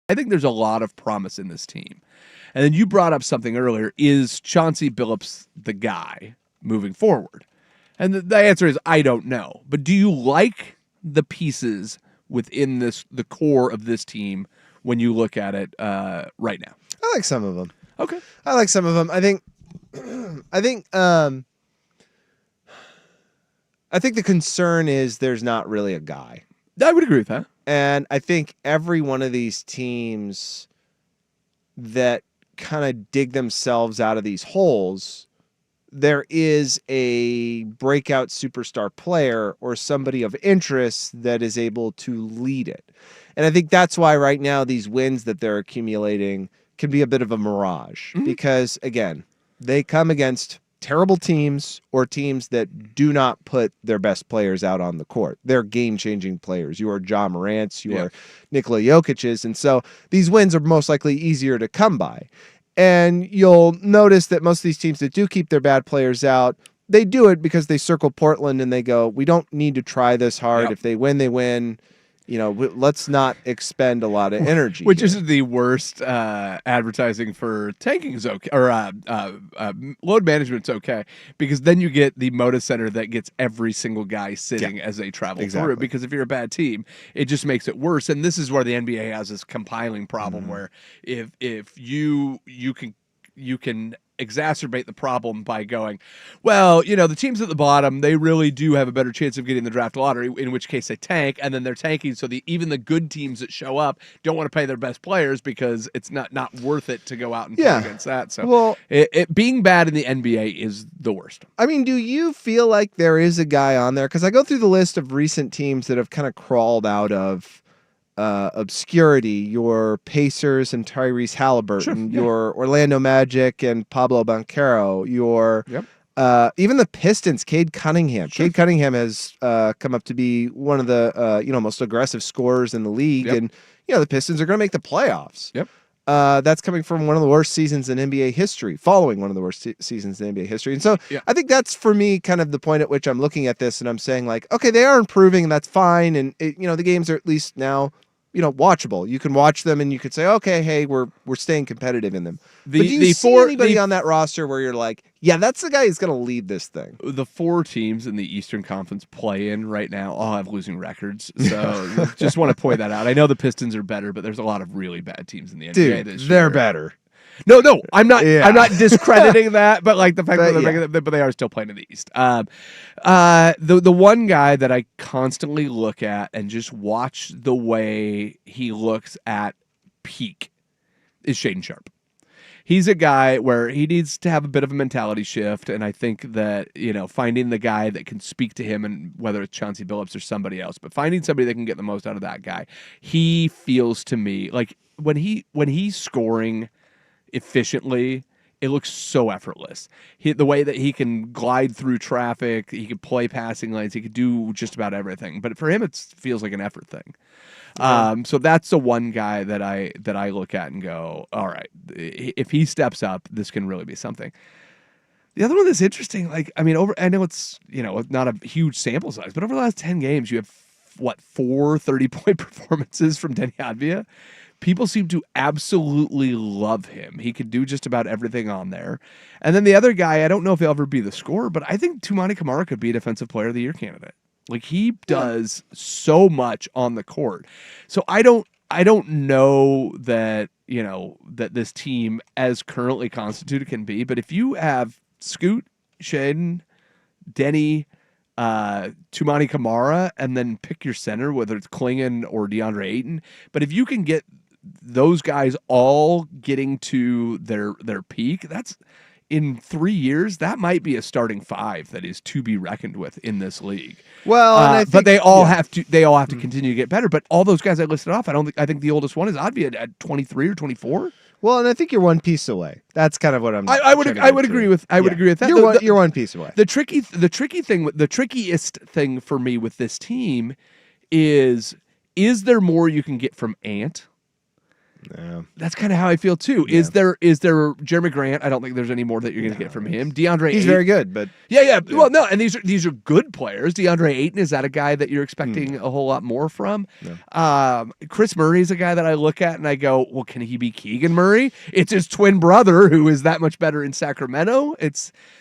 Speaker 6: I think there's a lot of promise in this team. And then you brought up something earlier. Is Chauncey Billups the guy moving forward? And the answer is I don't know. But do you like the pieces within the core of this team when you look at it right now?
Speaker 5: I like some of them.
Speaker 6: Okay.
Speaker 5: I like some of them. I think the concern is there's not really a guy.
Speaker 6: I would agree with that.
Speaker 5: And I think every one of these teams that kind of dig themselves out of these holes, there is a breakout superstar player or somebody of interest that is able to lead it. And I think that's why right now these wins that they're accumulating can be a bit of a mirage because, again, they come against terrible teams or teams that do not put their best players out on the court. They're game-changing players. You are Ja Morant's, you are Nikola Jokic's, and so these wins are most likely easier to come by. And you'll notice that most of these teams that do keep their bad players out, they do it because they circle Portland and they go, we don't need to try this hard.
Speaker 6: Yep.
Speaker 5: If they win, they win. You know, let's not expend a lot of energy.
Speaker 6: Which is the worst advertising for tanking is okay, or load management's okay, because then you get the Moda Center that gets every single guy sitting as they travel through. Because if you're a bad team, it just makes it worse. And this is where the NBA has this compiling problem, where if you can exacerbate the problem by going, well, you know, the teams at the bottom, they really do have a better chance of getting the draft lottery, in which case they tank, and then they're tanking, so even the good teams that show up don't want to pay their best players because it's not worth it to go out and play against that. So it being bad in the NBA is the worst.
Speaker 5: I mean, do you feel like there is a guy on there? Because I go through the list of recent teams that have kind of crawled out of obscurity, your Pacers and Tyrese Halliburton, your Orlando Magic and Pablo Banchero, your even the Pistons, Cade Cunningham. Cade Cunningham has come up to be one of the most aggressive scorers in the league, and the Pistons are going to make the playoffs. That's coming from one of the worst seasons in NBA history, following one of the worst seasons in NBA history. And so I think that's, for me, kind of the point at which I'm looking at this and I'm saying, like, okay, they are improving and that's fine. And, the games are at least now, watchable. You can watch them and you could say, okay, hey, we're staying competitive in them. But do you see anybody on that roster where you're like, yeah, that's the guy who's going to lead this thing?
Speaker 6: The 4 teams in the Eastern Conference play-in right now all have losing records. So just want to point that out. I know the Pistons are better, but there's a lot of really bad teams in the NBA this year.
Speaker 5: They're better.
Speaker 6: No, I'm not. I'm not discrediting that, but like the fact that but they are still playing in the East. The one guy that I constantly look at and just watch the way he looks at peak is Shaedon Sharpe. He's a guy where he needs to have a bit of a mentality shift, and I think that finding the guy that can speak to him, and whether it's Chauncey Billups or somebody else, but finding somebody that can get the most out of that guy, he feels to me like when he's scoring efficiently, it looks so effortless. The way that he can glide through traffic, he can play passing lanes, he could do just about everything. But for him, it feels like an effort thing. So that's the one guy that I look at and go, all right, if he steps up, this can really be something. The other one that's interesting, I know it's not a huge sample size, but over the last 10 games, you have 4 30-point performances from Deni Avdija. People seem to absolutely love him. He could do just about everything on there. And then the other guy, I don't know if he'll ever be the scorer, but I think Toumani Camara could be a Defensive Player of the Year candidate. Like, he does so much on the court. So I don't know that, that this team as currently constituted can be, but if you have Scoot, Shaedon, Deni, Toumani Camara, and then pick your center, whether it's Klingon or DeAndre Ayton. But if you can get those guys all getting to their peak, that's in 3 years, that might be a starting 5 that is to be reckoned with in this league.
Speaker 5: Well, and I think,
Speaker 6: but they all have to continue to get better. But all those guys I listed off, I think the oldest one is Avdija at 23 or 24.
Speaker 5: Well, and I think you're one piece away. That's kind of what I'm.
Speaker 6: I would agree with that.
Speaker 5: You're one piece away.
Speaker 6: The trickiest thing for me with this team is there more you can get from Ant?
Speaker 5: Yeah.
Speaker 6: That's kind of how I feel too. Is there Jeremy Grant? I don't think there's any more that you're going to get from him. DeAndre,
Speaker 5: He's very good, but
Speaker 6: yeah. Well, no, and these are good players. DeAndre Ayton, is that a guy that you're expecting a whole lot more from?
Speaker 5: No.
Speaker 6: Chris Murray is a guy that I look at and I go, well, can he be Keegan Murray? It's his twin brother who is that much better in Sacramento.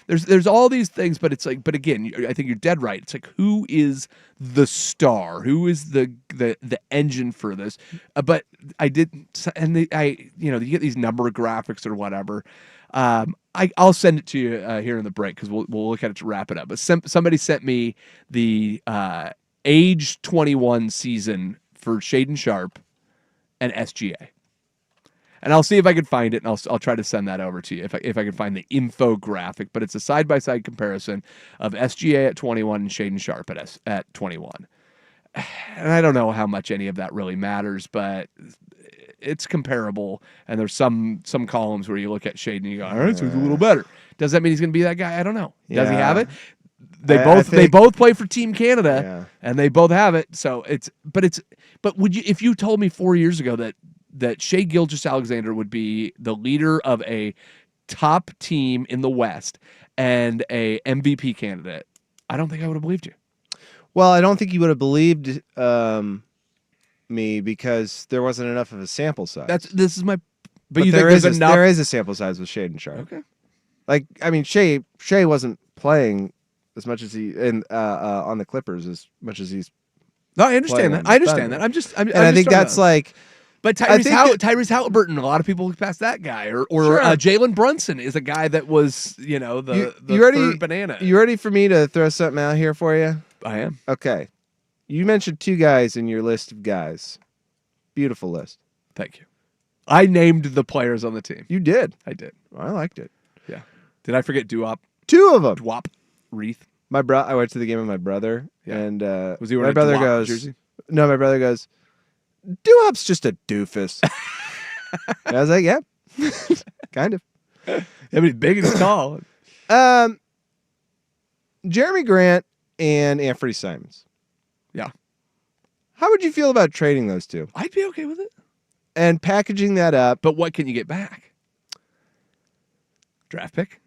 Speaker 6: There's all these things, but it's like, but again, I think you're dead right. It's like, who is the star? Who is the engine for this? But I didn't, and you get these number graphics or whatever. I'll send it to you here in the break because we'll look at it to wrap it up. But somebody sent me the age 21 season for Shaden Sharp and SGA. And I'll see if I can find it, and I'll try to send that over to you if I can find the infographic. But it's a side-by-side comparison of SGA at 21 and Shaden Sharp at 21. And I don't know how much any of that really matters, but it's comparable. And there's some columns where you look at Shaden and you go, all right, so he's a little better. Does that mean he's going to be that guy? I don't know. Does he have it? They both play for Team Canada, and they both have it. So but would you, if you told me 4 years ago that Shai Gilgeous-Alexander would be the leader of a top team in the West and a MVP candidate, I don't think I would have believed you.
Speaker 5: Well, I don't think you would have believed me because there wasn't enough of a sample size.
Speaker 6: This is my.
Speaker 5: But
Speaker 6: you
Speaker 5: there
Speaker 6: think there's enough?
Speaker 5: There is a sample size with Shaden Sharp.
Speaker 6: Okay.
Speaker 5: Like, I mean, Shai wasn't playing as much as he on the Clippers as much as he's.
Speaker 6: No, I understand that. I understand that.
Speaker 5: I think that's like.
Speaker 6: But Tyrese Halliburton, a lot of people look past that guy, or Jalen Brunson is a guy that was the third banana.
Speaker 5: You ready for me to throw something out here for you?
Speaker 6: I am.
Speaker 5: Okay. You mentioned 2 guys in your list of guys. Beautiful list.
Speaker 6: Thank you. I named the players on the team.
Speaker 5: You did.
Speaker 6: I did.
Speaker 5: I liked it.
Speaker 6: Yeah. Did I forget Duop?
Speaker 5: 2 of them.
Speaker 6: Duop. Reith.
Speaker 5: I went to the game with my brother, and
Speaker 6: was he wearing a Duop jersey?
Speaker 5: No, my brother goes, Duop's just a doofus. I was like, yeah, kind of.
Speaker 6: Yeah, but he's big and tall.
Speaker 5: Jeremy Grant and Anthony Simons.
Speaker 6: Yeah.
Speaker 5: How would you feel about trading those 2?
Speaker 6: I'd be okay with it.
Speaker 5: And packaging that up.
Speaker 6: But what can you get back? Draft pick?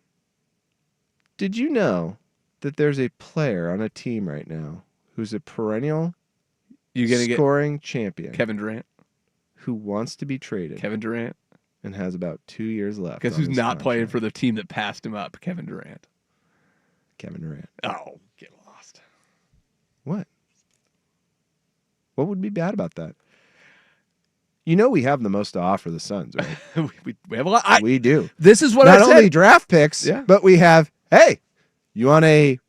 Speaker 5: Did you know that there's a player on a team right now who's a perennial scoring champion?
Speaker 6: Kevin Durant.
Speaker 5: Who wants to be traded.
Speaker 6: Kevin Durant.
Speaker 5: And has about 2 years left.
Speaker 6: Guess who's not playing for the team that passed him up? Kevin Durant.
Speaker 5: Kevin Durant.
Speaker 6: Oh, get lost.
Speaker 5: What? What would be bad about that? You know we have the most to offer the Suns, right?
Speaker 6: we have a lot.
Speaker 5: We do.
Speaker 6: This is what
Speaker 5: not
Speaker 6: I said.
Speaker 5: Not only draft picks, but we have, hey, you want a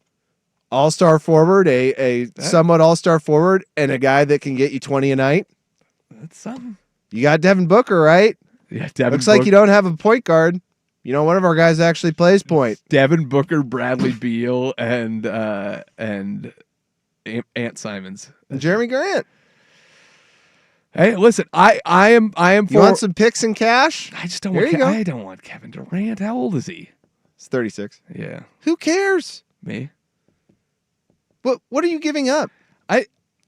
Speaker 5: all-star forward, a somewhat all-star forward, and a guy that can get you 20 a night?
Speaker 6: That's something.
Speaker 5: You got Devin Booker, right?
Speaker 6: Yeah, Devin
Speaker 5: Looks like you don't have a point guard. You know, one of our guys actually plays point.
Speaker 6: Devin Booker, Bradley Beal, and Ant Simons.
Speaker 5: And Jeremy Grant.
Speaker 6: Hey, listen, I am for.
Speaker 5: You want some picks and cash?
Speaker 6: I just don't I don't want Kevin Durant. How old is he?
Speaker 5: He's 36.
Speaker 6: Yeah.
Speaker 5: Who cares?
Speaker 6: Me.
Speaker 5: What are you giving up?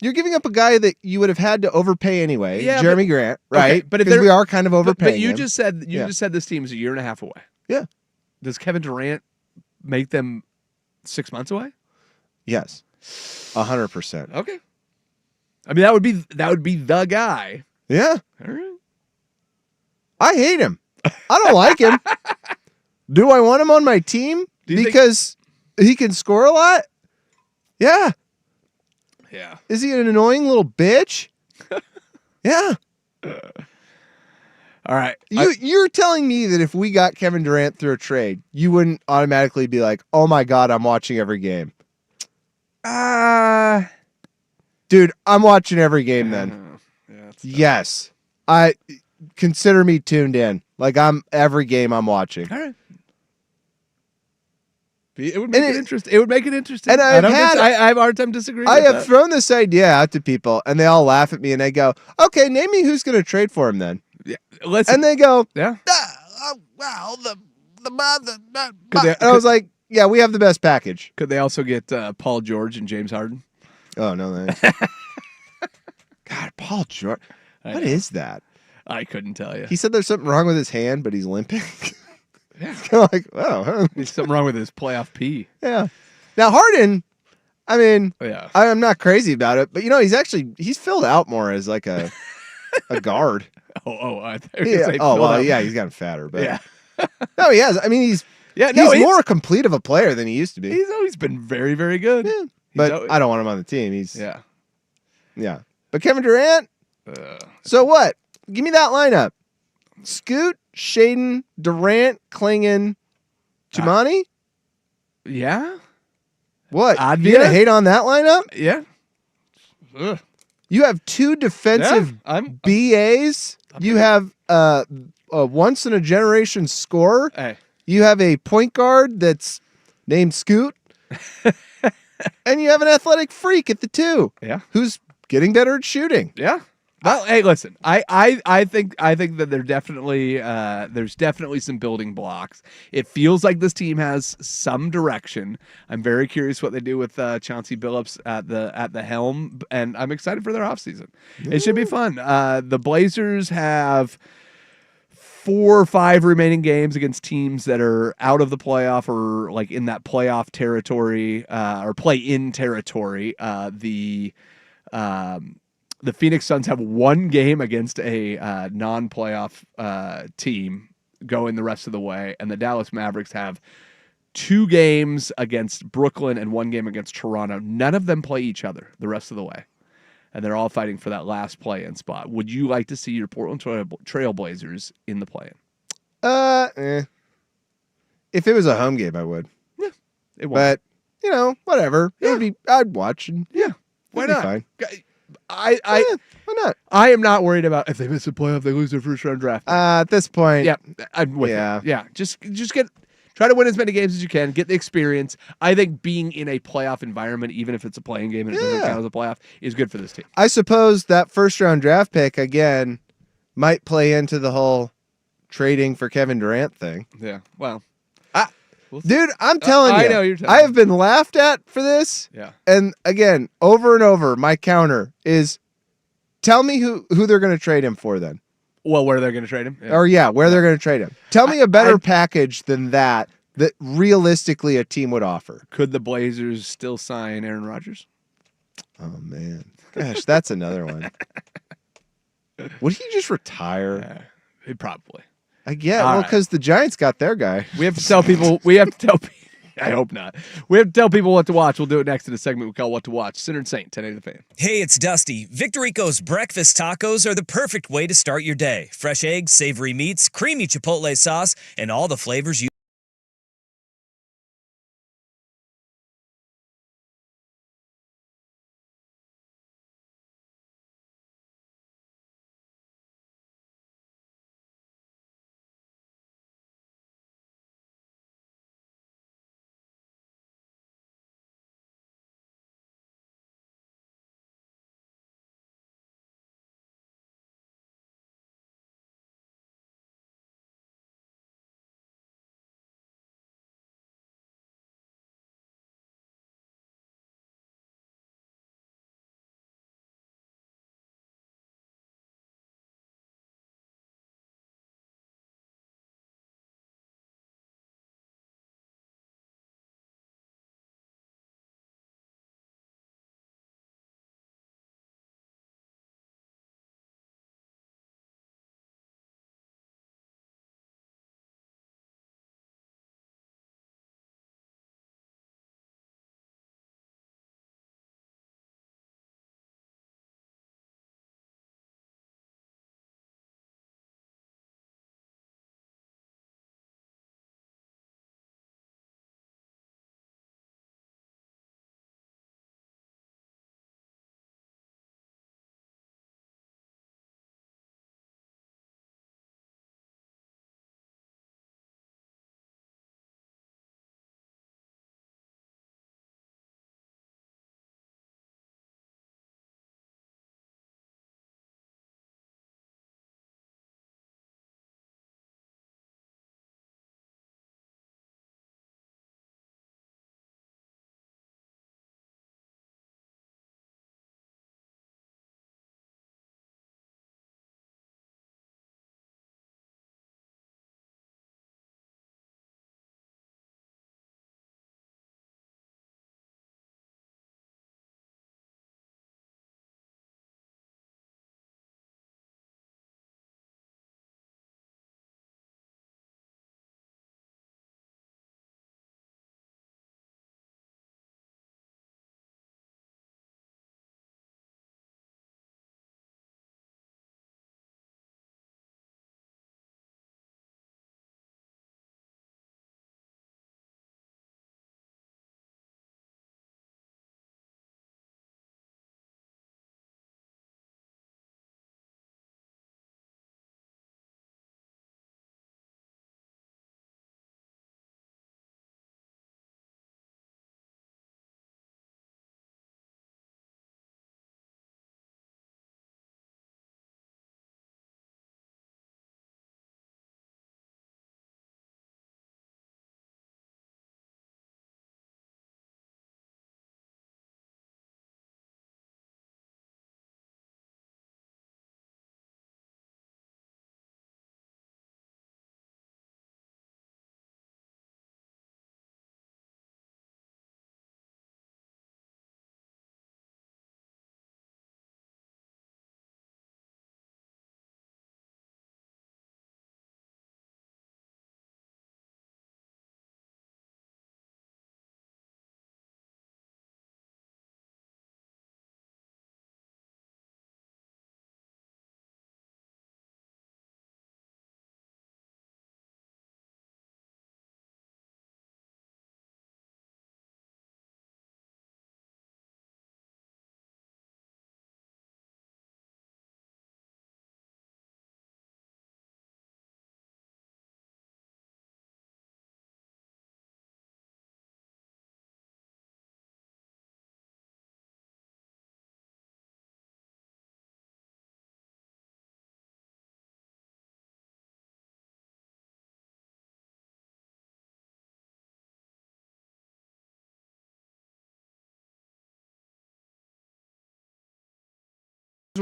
Speaker 5: You're giving up a guy that you would have had to overpay anyway, Jeremy Grant, right? Okay,
Speaker 6: but
Speaker 5: because we are kind of overpaying.
Speaker 6: But you
Speaker 5: him.
Speaker 6: just said this team is a year and a half away.
Speaker 5: Yeah.
Speaker 6: Does Kevin Durant make them 6 months away?
Speaker 5: Yes. 100%.
Speaker 6: Okay. I mean, that would be the guy.
Speaker 5: Yeah.
Speaker 6: All right.
Speaker 5: I hate him. I don't like him. Do I want him on my team? Because he can score a lot? Yeah.
Speaker 6: Yeah.
Speaker 5: Is he an annoying little bitch? Yeah.
Speaker 6: All right.
Speaker 5: You're telling me that if we got Kevin Durant through a trade, you wouldn't automatically be like, oh my God, I'm watching every game. Dude, I'm watching every game then. Yes. I consider me tuned in. Like every game I'm watching.
Speaker 6: All right. It would make it interesting. It would make it interesting.
Speaker 5: And I
Speaker 6: have a hard time disagreeing.
Speaker 5: I have thrown this idea out to people, and they all laugh at me, and they go, "Okay, name me who's going to trade for him then."
Speaker 6: Yeah,
Speaker 5: and they go,
Speaker 6: "Yeah,
Speaker 5: well, the mother." And I was like, "Yeah, we have the best package."
Speaker 6: Could they also get Paul George and James Harden?
Speaker 5: Oh no, God, Paul George. What is that?
Speaker 6: I couldn't tell you.
Speaker 5: He said there's something wrong with his hand, but he's limping. It's kind of like, oh, huh.
Speaker 6: There's something wrong with his playoff P.
Speaker 5: Yeah. Now Harden, I mean,
Speaker 6: Yeah.
Speaker 5: I'm not crazy about it, but he's filled out more as like a guard.
Speaker 6: I thought you were
Speaker 5: Yeah.
Speaker 6: gonna say
Speaker 5: Oh
Speaker 6: filled
Speaker 5: well,
Speaker 6: out.
Speaker 5: yeah, he's gotten fatter, but
Speaker 6: Yeah.
Speaker 5: no, he has. I mean, he's more complete of a player than he used to be.
Speaker 6: He's always been very, very good.
Speaker 5: Yeah. But I don't want him on the team. Yeah. But Kevin Durant. So what? Give me that lineup: Scoot, Shaden, Durant, Klingon, Jumani.
Speaker 6: Yeah.
Speaker 5: What?
Speaker 6: Advia?
Speaker 5: You gonna hate on that lineup?
Speaker 6: Yeah.
Speaker 5: You have two defensive BAs. You have a once in a generation scorer.
Speaker 6: Hey.
Speaker 5: You have a point guard that's named Scoot. And you have an athletic freak at the 2.
Speaker 6: Yeah.
Speaker 5: Who's getting better at shooting.
Speaker 6: Yeah. Well, hey, listen. I think that there's definitely some building blocks. It feels like this team has some direction. I'm very curious what they do with Chauncey Billups at the helm, and I'm excited for their offseason. It should be fun. The Blazers have 4 or 5 remaining games against teams that are out of the playoff or like in that playoff territory or play-in territory. The Phoenix Suns have 1 game against a non-playoff team going the rest of the way, and the Dallas Mavericks have 2 games against Brooklyn and 1 game against Toronto. None of them play each other the rest of the way, and they're all fighting for that last play-in spot. Would you like to see your Portland Trail Blazers in the play-in?
Speaker 5: If it was a home game, I would.
Speaker 6: Yeah, it won't.
Speaker 5: But whatever. It would be. I'd watch. And
Speaker 6: Why
Speaker 5: it'd be
Speaker 6: not?
Speaker 5: Fine.
Speaker 6: Why
Speaker 5: not?
Speaker 6: I am not worried about if they miss a playoff, they lose their first round draft.
Speaker 5: At this point,
Speaker 6: Yeah, I'm with you. Yeah, just try to win as many games as you can, get the experience. I think being in a playoff environment, even if it's a playing game and it doesn't count as a playoff, is good for this team.
Speaker 5: I suppose that first round draft pick again might play into the whole trading for Kevin Durant thing.
Speaker 6: Yeah, well,
Speaker 5: dude, I'm telling you,
Speaker 6: I know you're telling
Speaker 5: I have been laughed at for this.
Speaker 6: Yeah,
Speaker 5: and again, over and over, my counter is, tell me who they're going to trade him for then.
Speaker 6: Well, where they're going to trade him?
Speaker 5: Or where they're going to trade him. Tell me a better package than that realistically a team would offer.
Speaker 6: Could the Blazers still sign Aaron Rodgers?
Speaker 5: Oh, man. Gosh, that's another one. Would he just retire?
Speaker 6: He'd probably.
Speaker 5: I get. Well, because the Giants got their guy.
Speaker 6: We have to tell people. I hope not. We have to tell people what to watch. We'll do it next in a segment we call What to Watch. Sinner and Saint, 1080 The Fan.
Speaker 9: Hey, it's Dusty. Victorico's breakfast tacos are the perfect way to start your day. Fresh eggs, savory meats, creamy chipotle sauce, and all the flavors you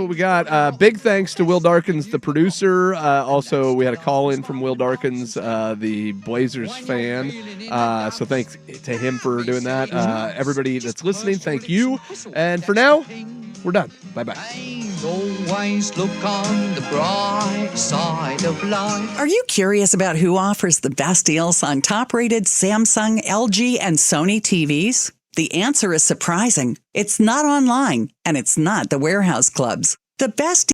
Speaker 6: what we got. Big thanks to Will Darkins, the producer. Also, we had a call in from Will Darkins, the Blazers fan. So thanks to him for doing that. Everybody that's listening, thank you. And for now, we're done. Bye-bye.
Speaker 13: Always look on the bright side of life.
Speaker 14: Are you curious about who offers the best deals on top-rated Samsung, LG, and Sony TVs? The answer is surprising. It's not online, and it's not the warehouse clubs. The best